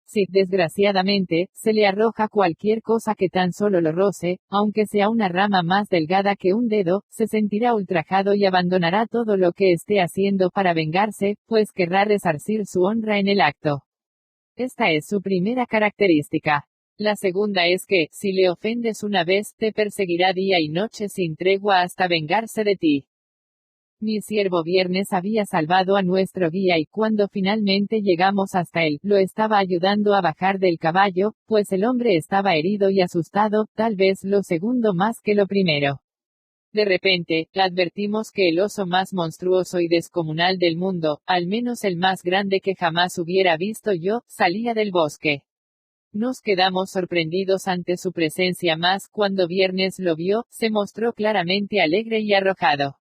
Si, desgraciadamente, se le arroja cualquier cosa que tan solo lo roce, aunque sea una rama más delgada que un dedo, se sentirá ultrajado y abandonará todo lo que esté haciendo para vengarse, pues querrá resarcir su honra en el acto. Esta es su primera característica. La segunda es que, si le ofendes una vez, te perseguirá día y noche sin tregua hasta vengarse de ti. Mi siervo Viernes había salvado a nuestro guía y cuando finalmente llegamos hasta él, lo estaba ayudando a bajar del caballo, pues el hombre estaba herido y asustado, tal vez lo segundo más que lo primero. De repente, advertimos que el oso más monstruoso y descomunal del mundo, al menos el más grande que jamás hubiera visto yo, salía del bosque. Nos quedamos sorprendidos ante su presencia, más cuando Viernes lo vio, se mostró claramente alegre y arrojado.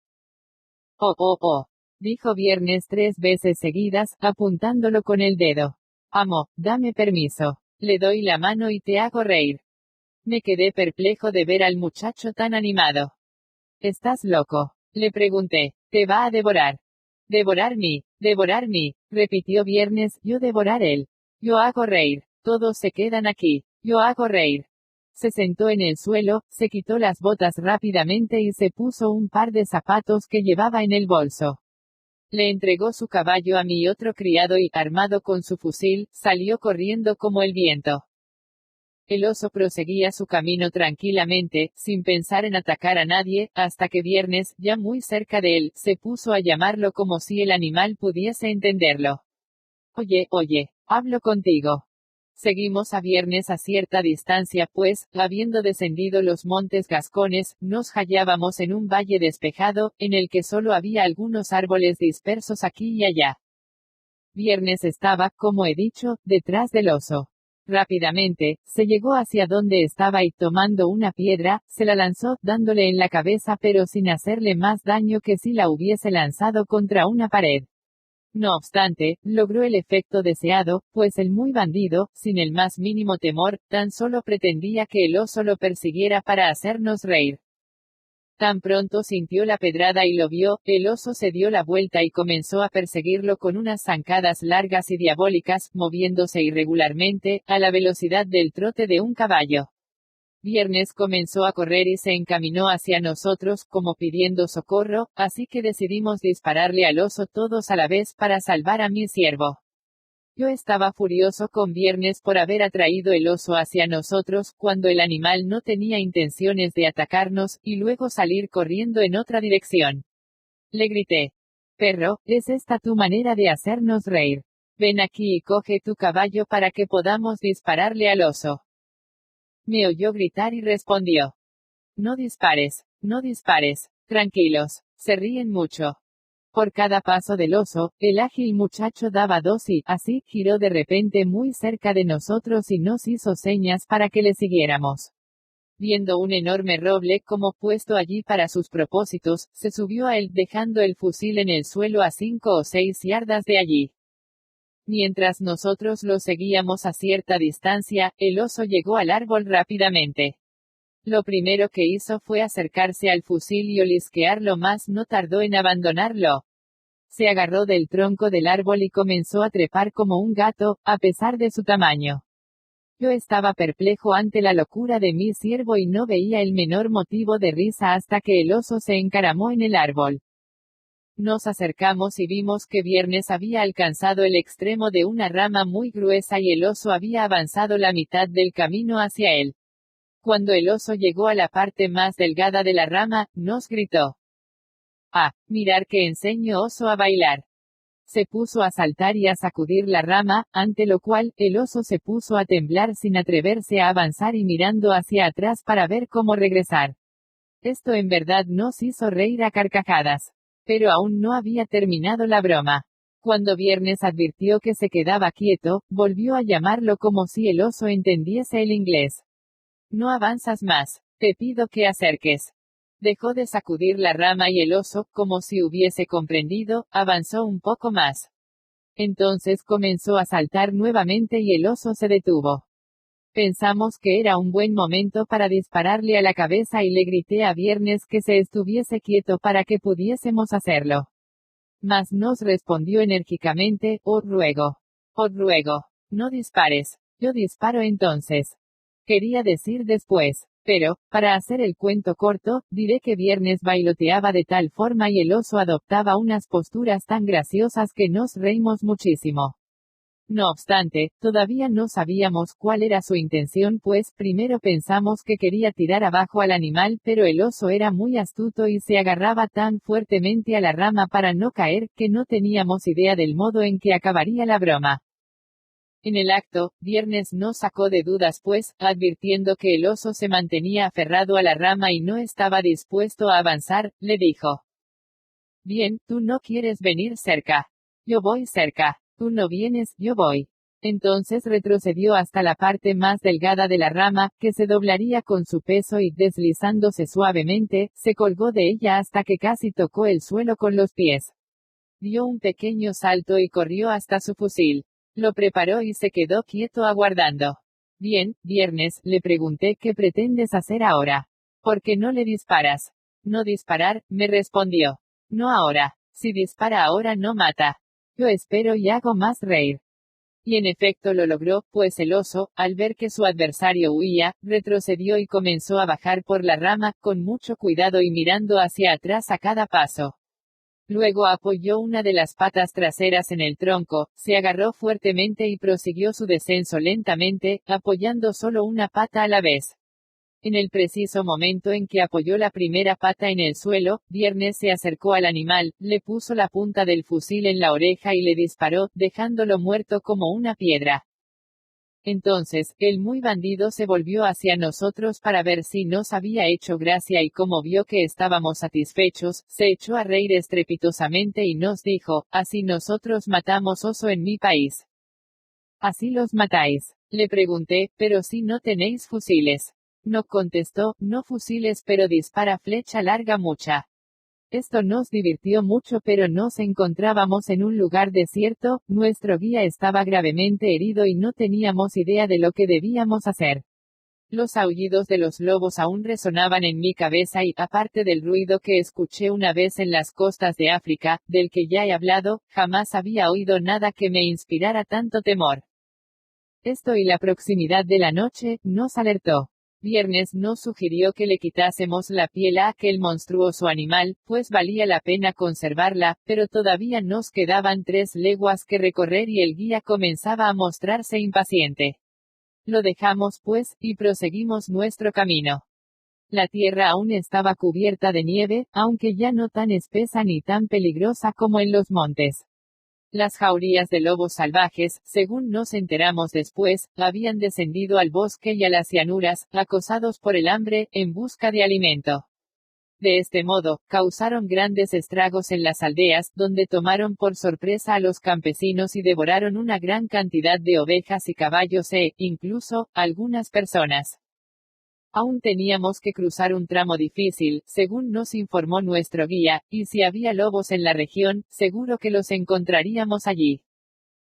Oh, oh, oh, dijo Viernes 3 veces seguidas, apuntándolo con el dedo. Amo, dame permiso. Le doy la mano y te hago reír. Me quedé perplejo de ver al muchacho tan animado. ¿Estás loco?, le pregunté. Te va a devorar. Devorar mí, repitió Viernes, yo devorar él. Yo hago reír. Todos se quedan aquí. Yo hago reír. Se sentó en el suelo, se quitó las botas rápidamente y se puso un par de zapatos que llevaba en el bolso. Le entregó su caballo a mi otro criado y, armado con su fusil, salió corriendo como el viento. El oso proseguía su camino tranquilamente, sin pensar en atacar a nadie, hasta que Viernes, ya muy cerca de él, se puso a llamarlo como si el animal pudiese entenderlo. Oye, hablo contigo. Seguimos a Viernes a cierta distancia, pues, habiendo descendido los montes Gascones, nos hallábamos en un valle despejado, en el que solo había algunos árboles dispersos aquí y allá. Viernes estaba, como he dicho, detrás del oso. Rápidamente, se llegó hacia donde estaba y tomando una piedra, se la lanzó, dándole en la cabeza pero sin hacerle más daño que si la hubiese lanzado contra una pared. No obstante, logró el efecto deseado, pues el muy bandido, sin el más mínimo temor, tan solo pretendía que el oso lo persiguiera para hacernos reír. Tan pronto sintió la pedrada y lo vio, el oso se dio la vuelta y comenzó a perseguirlo con unas zancadas largas y diabólicas, moviéndose irregularmente, a la velocidad del trote de un caballo. Viernes comenzó a correr y se encaminó hacia nosotros, como pidiendo socorro, así que decidimos dispararle al oso todos a la vez para salvar a mi siervo. Yo estaba furioso con Viernes por haber atraído el oso hacia nosotros, cuando el animal no tenía intenciones de atacarnos, y luego salir corriendo en otra dirección. Le grité. Perro, ¿es esta tu manera de hacernos reír? Ven aquí y coge tu caballo para que podamos dispararle al oso. Me oyó gritar y respondió. No dispares, no dispares, tranquilos, se ríen mucho. Por cada paso del oso, el ágil muchacho daba dos y, así, giró de repente muy cerca de nosotros y nos hizo señas para que le siguiéramos. Viendo un enorme roble como puesto allí para sus propósitos, se subió a él, dejando el fusil en el suelo a 5 o 6 yardas de allí. Mientras nosotros lo seguíamos a cierta distancia, el oso llegó al árbol rápidamente. Lo primero que hizo fue acercarse al fusil y olisquearlo, más no tardó en abandonarlo. Se agarró del tronco del árbol y comenzó a trepar como un gato, a pesar de su tamaño. Yo estaba perplejo ante la locura de mi siervo y no veía el menor motivo de risa hasta que el oso se encaramó en el árbol. Nos acercamos y vimos que Viernes había alcanzado el extremo de una rama muy gruesa y el oso había avanzado la mitad del camino hacia él. Cuando el oso llegó a la parte más delgada de la rama, nos gritó. ¡Ah, mirar que enseño oso a bailar! Se puso a saltar y a sacudir la rama, ante lo cual, el oso se puso a temblar sin atreverse a avanzar y mirando hacia atrás para ver cómo regresar. Esto en verdad nos hizo reír a carcajadas. Pero aún no había terminado la broma. Cuando Viernes advirtió que se quedaba quieto, volvió a llamarlo como si el oso entendiese el inglés. No avanzas más, te pido que acerques. Dejó de sacudir la rama y el oso, como si hubiese comprendido, avanzó un poco más. Entonces comenzó a saltar nuevamente y el oso se detuvo. Pensamos que era un buen momento para dispararle a la cabeza y le grité a Viernes que se estuviese quieto para que pudiésemos hacerlo. Mas nos respondió enérgicamente, os ruego, no dispares, yo disparo entonces. Quería decir después, pero, para hacer el cuento corto, diré que Viernes bailoteaba de tal forma y el oso adoptaba unas posturas tan graciosas que nos reímos muchísimo. No obstante, todavía no sabíamos cuál era su intención, pues primero pensamos que quería tirar abajo al animal, pero el oso era muy astuto y se agarraba tan fuertemente a la rama para no caer, que no teníamos idea del modo en que acabaría la broma. En el acto, Viernes nos sacó de dudas, pues, advirtiendo que el oso se mantenía aferrado a la rama y no estaba dispuesto a avanzar, le dijo. Bien, tú no quieres venir cerca. Yo voy cerca. Tú no vienes, yo voy. Entonces retrocedió hasta la parte más delgada de la rama, que se doblaría con su peso y, deslizándose suavemente, se colgó de ella hasta que casi tocó el suelo con los pies. Dio un pequeño salto y corrió hasta su fusil. Lo preparó y se quedó quieto aguardando. Bien, Viernes, le pregunté qué pretendes hacer ahora. ¿Por qué no le disparas? No disparar, me respondió. No ahora. Si dispara ahora no mata. Yo espero y hago más reír. Y en efecto lo logró, pues el oso, al ver que su adversario huía, retrocedió y comenzó a bajar por la rama, con mucho cuidado y mirando hacia atrás a cada paso. Luego apoyó una de las patas traseras en el tronco, se agarró fuertemente y prosiguió su descenso lentamente, apoyando solo una pata a la vez. En el preciso momento en que apoyó la primera pata en el suelo, Viernes se acercó al animal, le puso la punta del fusil en la oreja y le disparó, dejándolo muerto como una piedra. Entonces, el muy bandido se volvió hacia nosotros para ver si nos había hecho gracia y como vio que estábamos satisfechos, se echó a reír estrepitosamente y nos dijo, así nosotros matamos oso en mi país. ¿Así los matáis? Le pregunté, pero si no tenéis fusiles. No contestó, no fusiles pero dispara flecha larga mucha. Esto nos divirtió mucho pero nos encontrábamos en un lugar desierto, nuestro guía estaba gravemente herido y no teníamos idea de lo que debíamos hacer. Los aullidos de los lobos aún resonaban en mi cabeza y, aparte del ruido que escuché una vez en las costas de África, del que ya he hablado, jamás había oído nada que me inspirara tanto temor. Esto y la proximidad de la noche, nos alertó. Viernes nos sugirió que le quitásemos la piel a aquel monstruoso animal, pues valía la pena conservarla, pero todavía nos quedaban 3 leguas que recorrer y el guía comenzaba a mostrarse impaciente. Lo dejamos pues, y proseguimos nuestro camino. La tierra aún estaba cubierta de nieve, aunque ya no tan espesa ni tan peligrosa como en los montes. Las jaurías de lobos salvajes, según nos enteramos después, habían descendido al bosque y a las llanuras, acosados por el hambre, en busca de alimento. De este modo, causaron grandes estragos en las aldeas, donde tomaron por sorpresa a los campesinos y devoraron una gran cantidad de ovejas y caballos incluso, algunas personas. Aún teníamos que cruzar un tramo difícil, según nos informó nuestro guía, y si había lobos en la región, seguro que los encontraríamos allí.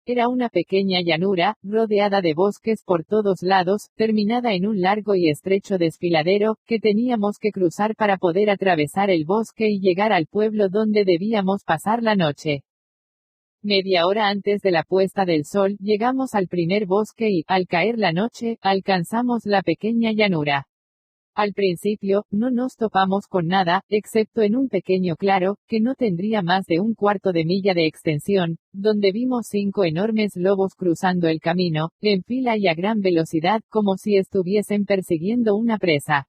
Era una pequeña llanura, rodeada de bosques por todos lados, terminada en un largo y estrecho desfiladero, que teníamos que cruzar para poder atravesar el bosque y llegar al pueblo donde debíamos pasar la noche. Media hora antes de la puesta del sol, llegamos al primer bosque y, al caer la noche, alcanzamos la pequeña llanura. Al principio, no nos topamos con nada, excepto en un pequeño claro, que no tendría más de un cuarto de milla de extensión, donde vimos 5 enormes lobos cruzando el camino, en fila y a gran velocidad, como si estuviesen persiguiendo una presa.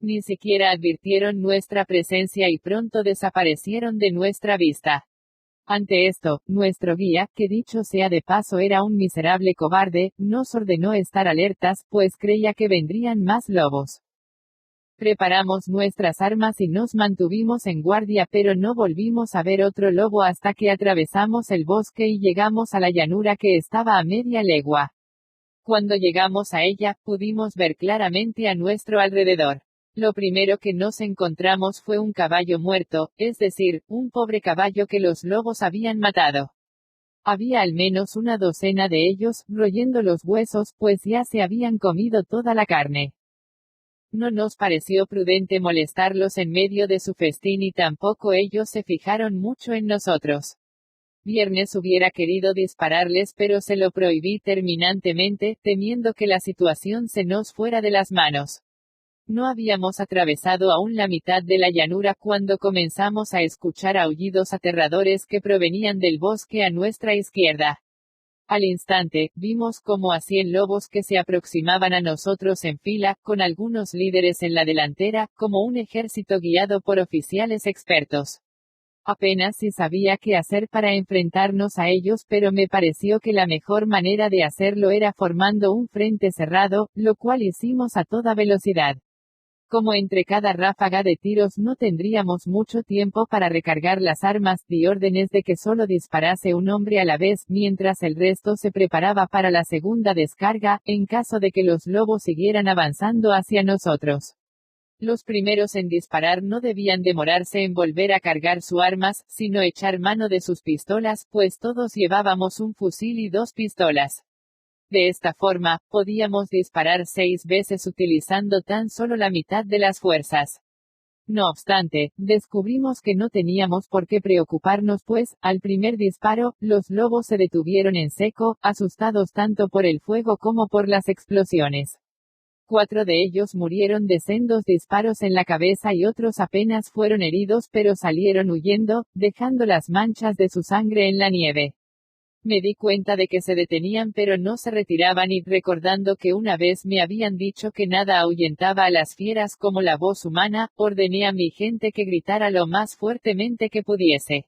Ni siquiera advirtieron nuestra presencia y pronto desaparecieron de nuestra vista. Ante esto, nuestro guía, que dicho sea de paso era un miserable cobarde, nos ordenó estar alertas, pues creía que vendrían más lobos. Preparamos nuestras armas y nos mantuvimos en guardia, pero no volvimos a ver otro lobo hasta que atravesamos el bosque y llegamos a la llanura que estaba a media legua. Cuando llegamos a ella, pudimos ver claramente a nuestro alrededor. Lo primero que nos encontramos fue un caballo muerto, es decir, un pobre caballo que los lobos habían matado. Había al menos una docena de ellos, royendo los huesos, pues ya se habían comido toda la carne. No nos pareció prudente molestarlos en medio de su festín y tampoco ellos se fijaron mucho en nosotros. Viernes hubiera querido dispararles, pero se lo prohibí terminantemente, temiendo que la situación se nos fuera de las manos. No habíamos atravesado aún la mitad de la llanura cuando comenzamos a escuchar aullidos aterradores que provenían del bosque a nuestra izquierda. Al instante, vimos como a 100 lobos que se aproximaban a nosotros en fila, con algunos líderes en la delantera, como un ejército guiado por oficiales expertos. Apenas si sabía qué hacer para enfrentarnos a ellos, pero me pareció que la mejor manera de hacerlo era formando un frente cerrado, lo cual hicimos a toda velocidad. Como entre cada ráfaga de tiros no tendríamos mucho tiempo para recargar las armas, di órdenes de que solo disparase un hombre a la vez, mientras el resto se preparaba para la segunda descarga, en caso de que los lobos siguieran avanzando hacia nosotros. Los primeros en disparar no debían demorarse en volver a cargar sus armas, sino echar mano de sus pistolas, pues todos llevábamos un fusil y 2 pistolas. De esta forma, podíamos disparar 6 veces utilizando tan solo la mitad de las fuerzas. No obstante, descubrimos que no teníamos por qué preocuparnos, pues, al primer disparo, los lobos se detuvieron en seco, asustados tanto por el fuego como por las explosiones. 4 de ellos murieron de sendos disparos en la cabeza y otros apenas fueron heridos, pero salieron huyendo, dejando las manchas de su sangre en la nieve. Me di cuenta de que se detenían pero no se retiraban y, recordando que una vez me habían dicho que nada ahuyentaba a las fieras como la voz humana, ordené a mi gente que gritara lo más fuertemente que pudiese.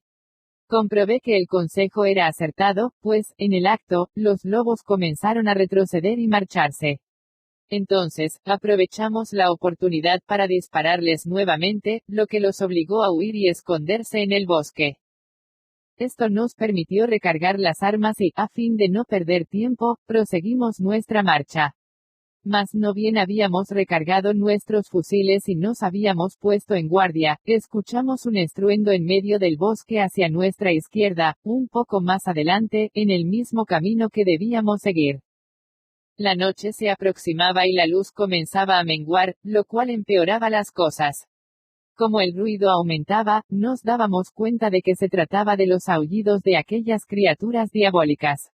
Comprobé que el consejo era acertado, pues, en el acto, los lobos comenzaron a retroceder y marcharse. Entonces, aprovechamos la oportunidad para dispararles nuevamente, lo que los obligó a huir y esconderse en el bosque. Esto nos permitió recargar las armas y, a fin de no perder tiempo, proseguimos nuestra marcha. Mas no bien habíamos recargado nuestros fusiles y nos habíamos puesto en guardia, escuchamos un estruendo en medio del bosque hacia nuestra izquierda, un poco más adelante, en el mismo camino que debíamos seguir. La noche se aproximaba y la luz comenzaba a menguar, lo cual empeoraba las cosas. Como el ruido aumentaba, nos dábamos cuenta de que se trataba de los aullidos de aquellas criaturas diabólicas.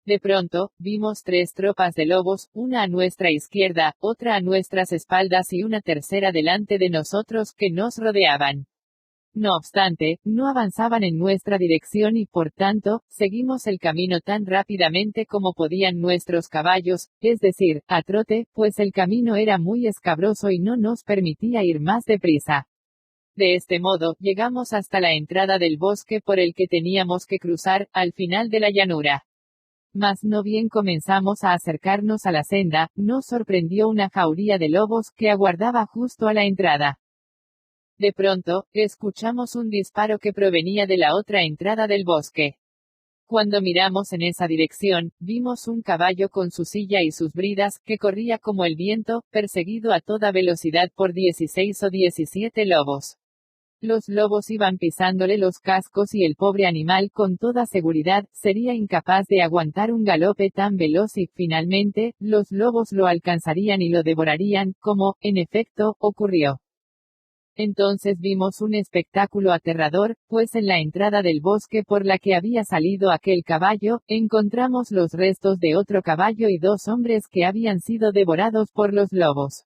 De pronto, vimos 3 tropas de lobos, una a nuestra izquierda, otra a nuestras espaldas y una tercera delante de nosotros, que nos rodeaban. No obstante, no avanzaban en nuestra dirección y por tanto, seguimos el camino tan rápidamente como podían nuestros caballos, es decir, a trote, pues el camino era muy escabroso y no nos permitía ir más deprisa. De este modo, llegamos hasta la entrada del bosque por el que teníamos que cruzar, al final de la llanura. Mas no bien comenzamos a acercarnos a la senda, nos sorprendió una jauría de lobos que aguardaba justo a la entrada. De pronto, escuchamos un disparo que provenía de la otra entrada del bosque. Cuando miramos en esa dirección, vimos un caballo con su silla y sus bridas, que corría como el viento, perseguido a toda velocidad por 16 o 17 lobos. Los lobos iban pisándole los cascos y el pobre animal con toda seguridad, sería incapaz de aguantar un galope tan veloz y, finalmente, los lobos lo alcanzarían y lo devorarían, como, en efecto, ocurrió. Entonces vimos un espectáculo aterrador, pues en la entrada del bosque por la que había salido aquel caballo, encontramos los restos de otro caballo y dos hombres que habían sido devorados por los lobos.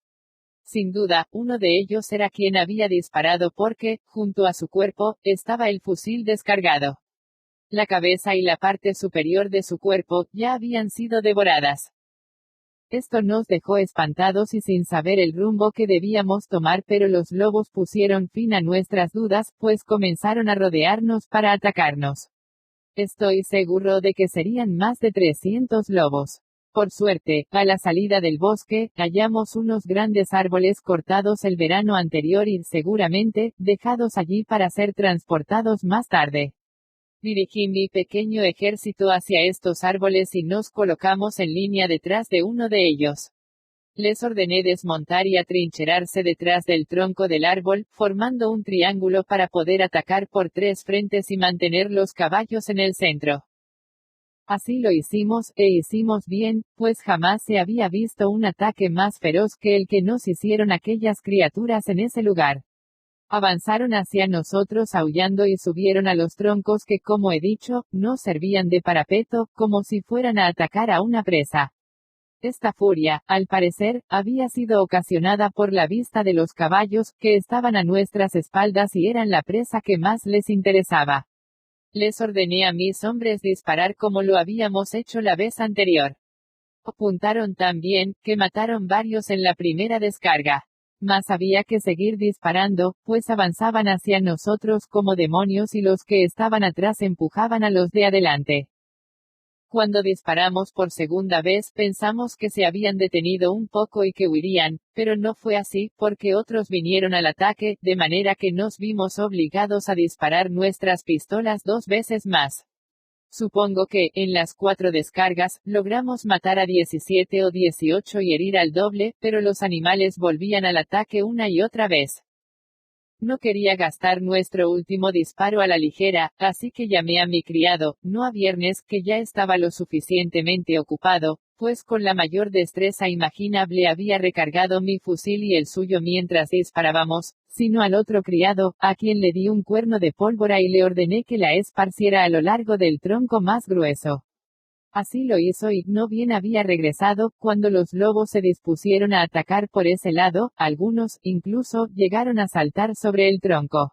Sin duda, uno de ellos era quien había disparado porque, junto a su cuerpo, estaba el fusil descargado. La cabeza y la parte superior de su cuerpo, ya habían sido devoradas. Esto nos dejó espantados y sin saber el rumbo que debíamos tomar, pero los lobos pusieron fin a nuestras dudas, pues comenzaron a rodearnos para atacarnos. Estoy seguro de que serían más de 300 lobos. Por suerte, a la salida del bosque, hallamos unos grandes árboles cortados el verano anterior y, seguramente, dejados allí para ser transportados más tarde. Dirigí mi pequeño ejército hacia estos árboles y nos colocamos en línea detrás de uno de ellos. Les ordené desmontar y atrincherarse detrás del tronco del árbol, formando un triángulo para poder atacar por 3 frentes y mantener los caballos en el centro. Así lo hicimos, e hicimos bien, pues jamás se había visto un ataque más feroz que el que nos hicieron aquellas criaturas en ese lugar. Avanzaron hacia nosotros aullando y subieron a los troncos que, como he dicho, no servían de parapeto, como si fueran a atacar a una presa. Esta furia, al parecer, había sido ocasionada por la vista de los caballos, que estaban a nuestras espaldas y eran la presa que más les interesaba. Les ordené a mis hombres disparar como lo habíamos hecho la vez anterior. Apuntaron tan bien, que mataron varios en la primera descarga. Mas había que seguir disparando, pues avanzaban hacia nosotros como demonios y los que estaban atrás empujaban a los de adelante. Cuando disparamos por segunda vez pensamos que se habían detenido un poco y que huirían, pero no fue así, porque otros vinieron al ataque, de manera que nos vimos obligados a disparar nuestras pistolas 2 veces más. Supongo que, en las 4 descargas, logramos matar a 17 o 18 y herir al doble, pero los animales volvían al ataque una y otra vez. No quería gastar nuestro último disparo a la ligera, así que llamé a mi criado, no a Viernes, que ya estaba lo suficientemente ocupado, pues con la mayor destreza imaginable había recargado mi fusil y el suyo mientras disparábamos, sino al otro criado, a quien le di un cuerno de pólvora y le ordené que la esparciera a lo largo del tronco más grueso. Así lo hizo y, no bien había regresado, cuando los lobos se dispusieron a atacar por ese lado, algunos, incluso, llegaron a saltar sobre el tronco.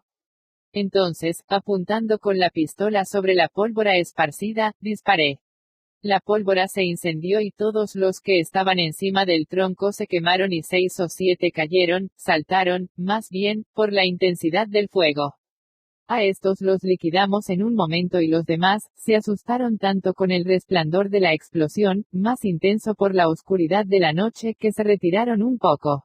Entonces, apuntando con la pistola sobre la pólvora esparcida, disparé. La pólvora se incendió y todos los que estaban encima del tronco se quemaron y 6 o 7 cayeron, saltaron, más bien, por la intensidad del fuego. A estos los liquidamos en un momento y los demás, se asustaron tanto con el resplandor de la explosión, más intenso por la oscuridad de la noche, que se retiraron un poco.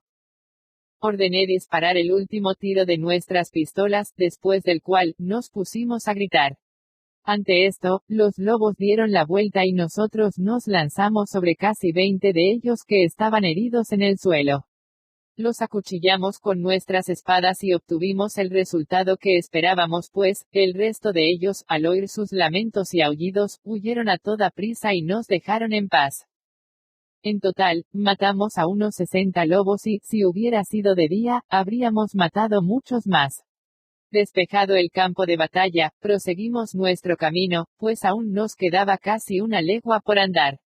Ordené disparar el último tiro de nuestras pistolas, después del cual, nos pusimos a gritar. Ante esto, los lobos dieron la vuelta y nosotros nos lanzamos sobre casi 20 de ellos que estaban heridos en el suelo. Los acuchillamos con nuestras espadas y obtuvimos el resultado que esperábamos, pues, el resto de ellos, al oír sus lamentos y aullidos, huyeron a toda prisa y nos dejaron en paz. En total, matamos a unos 60 lobos y, si hubiera sido de día, habríamos matado muchos más. Despejado el campo de batalla, proseguimos nuestro camino, pues aún nos quedaba casi una legua por andar.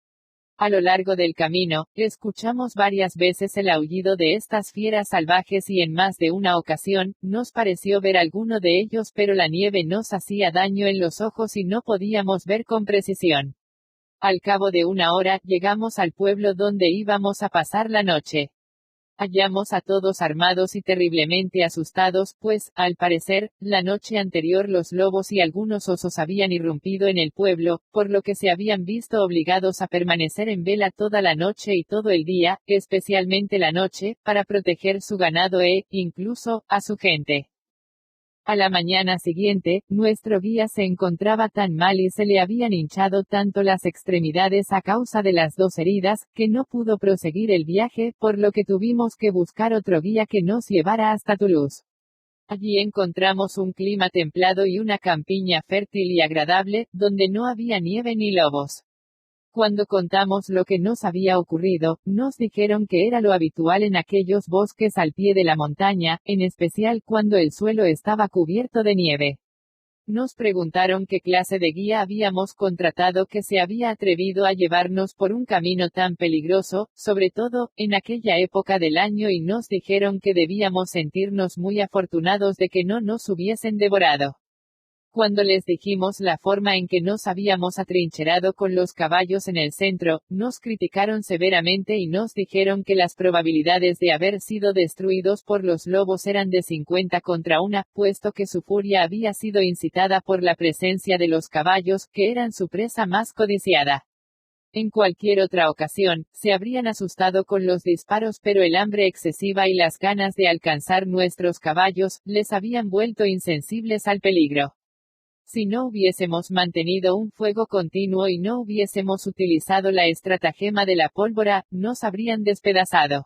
A lo largo del camino, escuchamos varias veces el aullido de estas fieras salvajes y en más de una ocasión, nos pareció ver alguno de ellos, pero la nieve nos hacía daño en los ojos y no podíamos ver con precisión. Al cabo de una hora, llegamos al pueblo donde íbamos a pasar la noche. Hallamos a todos armados y terriblemente asustados, pues, al parecer, la noche anterior los lobos y algunos osos habían irrumpido en el pueblo, por lo que se habían visto obligados a permanecer en vela toda la noche y todo el día, especialmente la noche, para proteger su ganado incluso, a su gente. A la mañana siguiente, nuestro guía se encontraba tan mal y se le habían hinchado tanto las extremidades a causa de las 2 heridas, que no pudo proseguir el viaje, por lo que tuvimos que buscar otro guía que nos llevara hasta Toulouse. Allí encontramos un clima templado y una campiña fértil y agradable, donde no había nieve ni lobos. Cuando contamos lo que nos había ocurrido, nos dijeron que era lo habitual en aquellos bosques al pie de la montaña, en especial cuando el suelo estaba cubierto de nieve. Nos preguntaron qué clase de guía habíamos contratado que se había atrevido a llevarnos por un camino tan peligroso, sobre todo, en aquella época del año, y nos dijeron que debíamos sentirnos muy afortunados de que no nos hubiesen devorado. Cuando les dijimos la forma en que nos habíamos atrincherado con los caballos en el centro, nos criticaron severamente y nos dijeron que las probabilidades de haber sido destruidos por los lobos eran de 50 contra 1, puesto que su furia había sido incitada por la presencia de los caballos, que eran su presa más codiciada. En cualquier otra ocasión, se habrían asustado con los disparos, pero el hambre excesiva y las ganas de alcanzar nuestros caballos, les habían vuelto insensibles al peligro. Si no hubiésemos mantenido un fuego continuo y no hubiésemos utilizado la estratagema de la pólvora, nos habrían despedazado.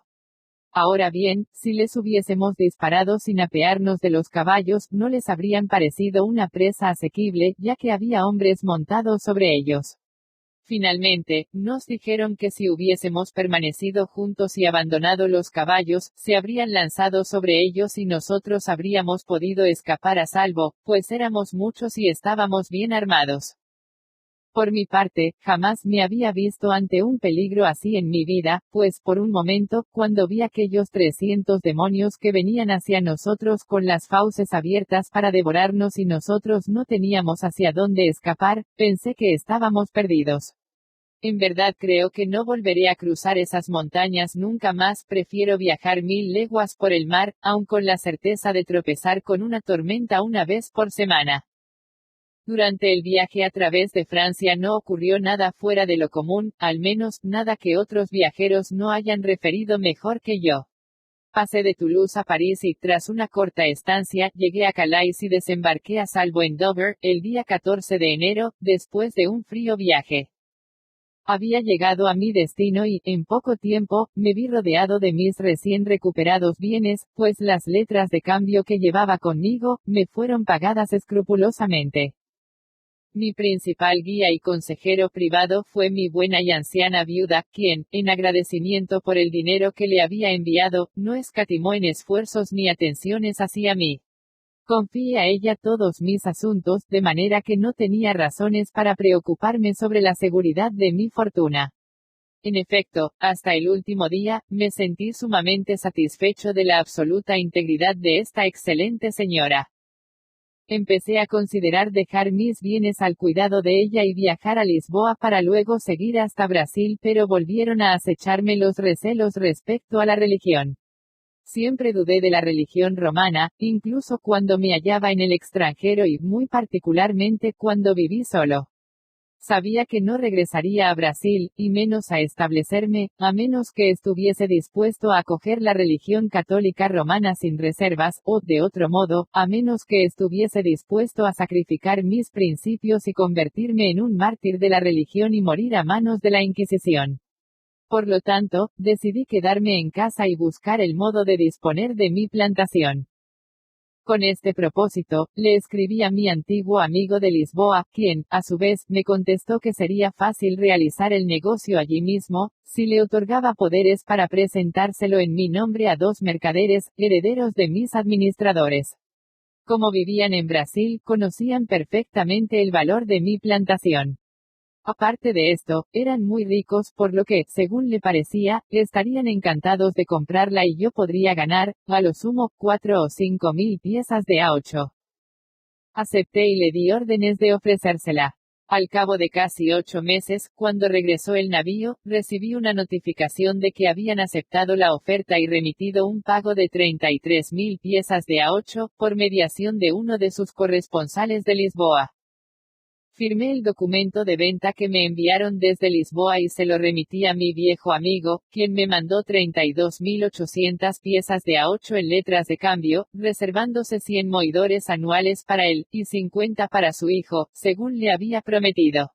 Ahora bien, si les hubiésemos disparado sin apearnos de los caballos, no les habrían parecido una presa asequible, ya que había hombres montados sobre ellos. Finalmente, nos dijeron que si hubiésemos permanecido juntos y abandonado los caballos, se habrían lanzado sobre ellos y nosotros habríamos podido escapar a salvo, pues éramos muchos y estábamos bien armados. Por mi parte, jamás me había visto ante un peligro así en mi vida, pues por un momento, cuando vi aquellos 300 demonios que venían hacia nosotros con las fauces abiertas para devorarnos y nosotros no teníamos hacia dónde escapar, pensé que estábamos perdidos. En verdad creo que no volveré a cruzar esas montañas nunca más, prefiero viajar 1000 leguas por el mar, aun con la certeza de tropezar con una tormenta una vez por semana. Durante el viaje a través de Francia no ocurrió nada fuera de lo común, al menos, nada que otros viajeros no hayan referido mejor que yo. Pasé de Toulouse a París y, tras una corta estancia, llegué a Calais y desembarqué a salvo en Dover, el día 14 de enero, después de un frío viaje. Había llegado a mi destino y, en poco tiempo, me vi rodeado de mis recién recuperados bienes, pues las letras de cambio que llevaba conmigo, me fueron pagadas escrupulosamente. Mi principal guía y consejero privado fue mi buena y anciana viuda, quien, en agradecimiento por el dinero que le había enviado, no escatimó en esfuerzos ni atenciones hacia mí. Confié a ella todos mis asuntos, de manera que no tenía razones para preocuparme sobre la seguridad de mi fortuna. En efecto, hasta el último día, me sentí sumamente satisfecho de la absoluta integridad de esta excelente señora. Empecé a considerar dejar mis bienes al cuidado de ella y viajar a Lisboa para luego seguir hasta Brasil, pero volvieron a acecharme los recelos respecto a la religión. Siempre dudé de la religión romana, incluso cuando me hallaba en el extranjero y muy particularmente cuando viví solo. Sabía que no regresaría a Brasil, y menos a establecerme, a menos que estuviese dispuesto a acoger la religión católica romana sin reservas, o, de otro modo, a menos que estuviese dispuesto a sacrificar mis principios y convertirme en un mártir de la religión y morir a manos de la Inquisición. Por lo tanto, decidí quedarme en casa y buscar el modo de disponer de mi plantación. Con este propósito, le escribí a mi antiguo amigo de Lisboa, quien, a su vez, me contestó que sería fácil realizar el negocio allí mismo, si le otorgaba poderes para presentárselo en mi nombre a 2 mercaderes, herederos de mis administradores. Como vivían en Brasil, conocían perfectamente el valor de mi plantación. Aparte de esto, eran muy ricos, por lo que, según le parecía, estarían encantados de comprarla y yo podría ganar, a lo sumo, 4 o 5 mil piezas de A8. Acepté y le di órdenes de ofrecérsela. Al cabo de casi 8 meses, cuando regresó el navío, recibí una notificación de que habían aceptado la oferta y remitido un pago de 33.000 piezas de A8, por mediación de uno de sus corresponsales de Lisboa. Firmé el documento de venta que me enviaron desde Lisboa y se lo remití a mi viejo amigo, quien me mandó 32.800 piezas de A8 en letras de cambio, reservándose 100 moidores anuales para él, y 50 para su hijo, según le había prometido.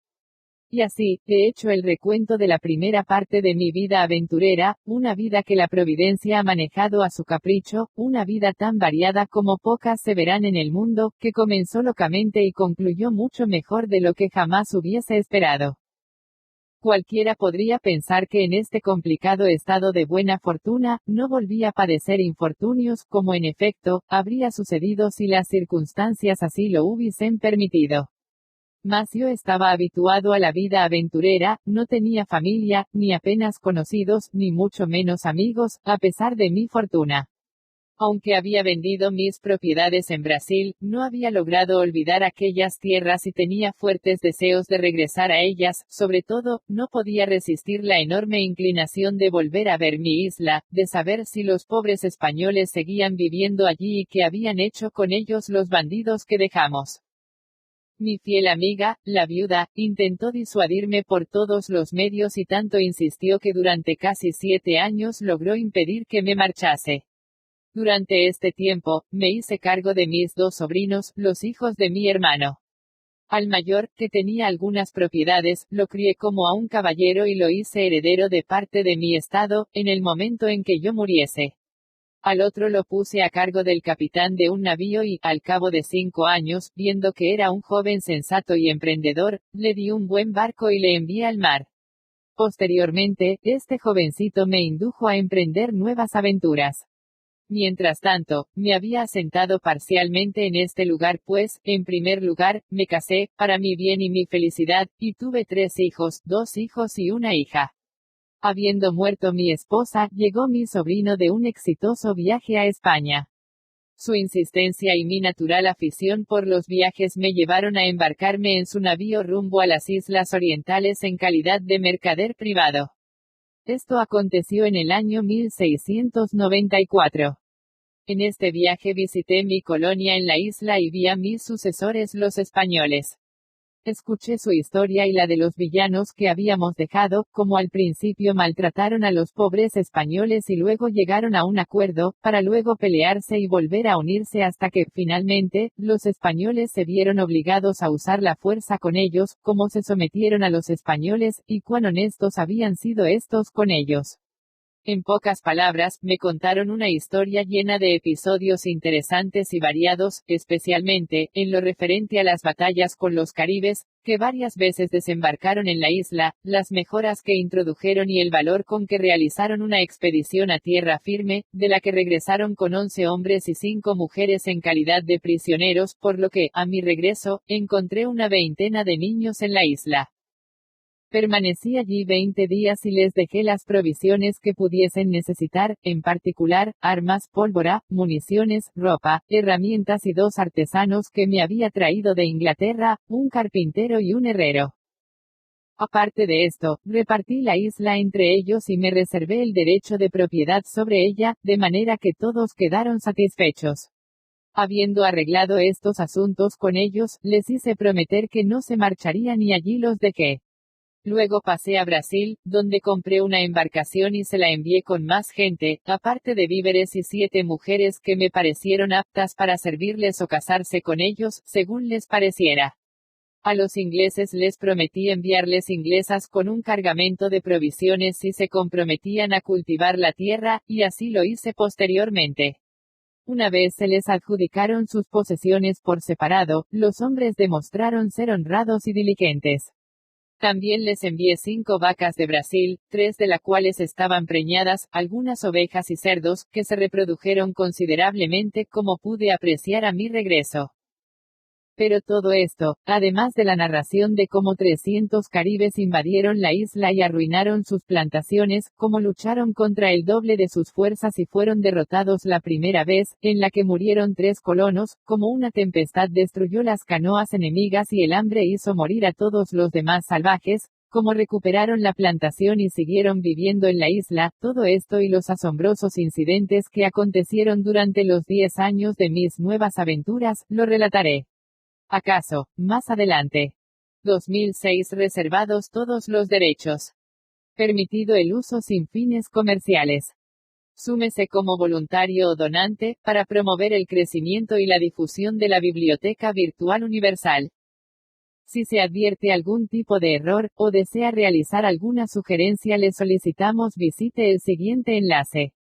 Y así, he hecho el recuento de la primera parte de mi vida aventurera, una vida que la providencia ha manejado a su capricho, una vida tan variada como pocas se verán en el mundo, que comenzó locamente y concluyó mucho mejor de lo que jamás hubiese esperado. Cualquiera podría pensar que en este complicado estado de buena fortuna, no volví a padecer infortunios, como en efecto, habría sucedido si las circunstancias así lo hubiesen permitido. Mas yo estaba habituado a la vida aventurera, no tenía familia, ni apenas conocidos, ni mucho menos amigos, a pesar de mi fortuna. Aunque había vendido mis propiedades en Brasil, no había logrado olvidar aquellas tierras y tenía fuertes deseos de regresar a ellas, sobre todo, no podía resistir la enorme inclinación de volver a ver mi isla, de saber si los pobres españoles seguían viviendo allí y qué habían hecho con ellos los bandidos que dejamos. Mi fiel amiga, la viuda, intentó disuadirme por todos los medios y tanto insistió que durante casi 7 años logró impedir que me marchase. Durante este tiempo, me hice cargo de mis 2 sobrinos, los hijos de mi hermano. Al mayor, que tenía algunas propiedades, lo crié como a un caballero y lo hice heredero de parte de mi estado, en el momento en que yo muriese. Al otro lo puse a cargo del capitán de un navío y, al cabo de 5 años, viendo que era un joven sensato y emprendedor, le di un buen barco y le envié al mar. Posteriormente, este jovencito me indujo a emprender nuevas aventuras. Mientras tanto, me había asentado parcialmente en este lugar pues, en primer lugar, me casé, para mi bien y mi felicidad, y tuve 3 hijos, 2 hijos y una hija. Habiendo muerto mi esposa, llegó mi sobrino de un exitoso viaje a España. Su insistencia y mi natural afición por los viajes me llevaron a embarcarme en su navío rumbo a las Islas Orientales en calidad de mercader privado. Esto aconteció en el año 1694. En este viaje visité mi colonia en la isla y vi a mis sucesores los españoles. Escuché su historia y la de los villanos que habíamos dejado, como al principio maltrataron a los pobres españoles y luego llegaron a un acuerdo, para luego pelearse y volver a unirse hasta que, finalmente, los españoles se vieron obligados a usar la fuerza con ellos, cómo se sometieron a los españoles, y cuán honestos habían sido estos con ellos. En pocas palabras, me contaron una historia llena de episodios interesantes y variados, especialmente, en lo referente a las batallas con los caribes, que varias veces desembarcaron en la isla, las mejoras que introdujeron y el valor con que realizaron una expedición a tierra firme, de la que regresaron con 11 hombres y 5 mujeres en calidad de prisioneros, por lo que, a mi regreso, encontré una veintena de niños en la isla. Permanecí allí 20 días y les dejé las provisiones que pudiesen necesitar, en particular, armas, pólvora, municiones, ropa, herramientas y 2 artesanos que me había traído de Inglaterra, un carpintero y un herrero. Aparte de esto, repartí la isla entre ellos y me reservé el derecho de propiedad sobre ella, de manera que todos quedaron satisfechos. Habiendo arreglado estos asuntos con ellos, les hice prometer que no se marcharían y allí los dejé. Luego pasé a Brasil, donde compré una embarcación y se la envié con más gente, aparte de víveres y 7 mujeres que me parecieron aptas para servirles o casarse con ellos, según les pareciera. A los ingleses les prometí enviarles inglesas con un cargamento de provisiones si se comprometían a cultivar la tierra, y así lo hice posteriormente. Una vez se les adjudicaron sus posesiones por separado, los hombres demostraron ser honrados y diligentes. También les envié 5 vacas de Brasil, 3 de las cuales estaban preñadas, algunas ovejas y cerdos, que se reprodujeron considerablemente como pude apreciar a mi regreso. Pero todo esto, además de la narración de cómo 300 caribes invadieron la isla y arruinaron sus plantaciones, cómo lucharon contra el doble de sus fuerzas y fueron derrotados la primera vez, en la que murieron 3 colonos, como una tempestad destruyó las canoas enemigas y el hambre hizo morir a todos los demás salvajes, cómo recuperaron la plantación y siguieron viviendo en la isla, todo esto y los asombrosos incidentes que acontecieron durante los 10 años de mis nuevas aventuras, lo relataré. ¿Acaso, más adelante? 2006 reservados todos los derechos. Permitido el uso sin fines comerciales. Súmese como voluntario o donante, para promover el crecimiento y la difusión de la Biblioteca Virtual Universal. Si se advierte algún tipo de error, o desea realizar alguna sugerencia, le solicitamos visite el siguiente enlace.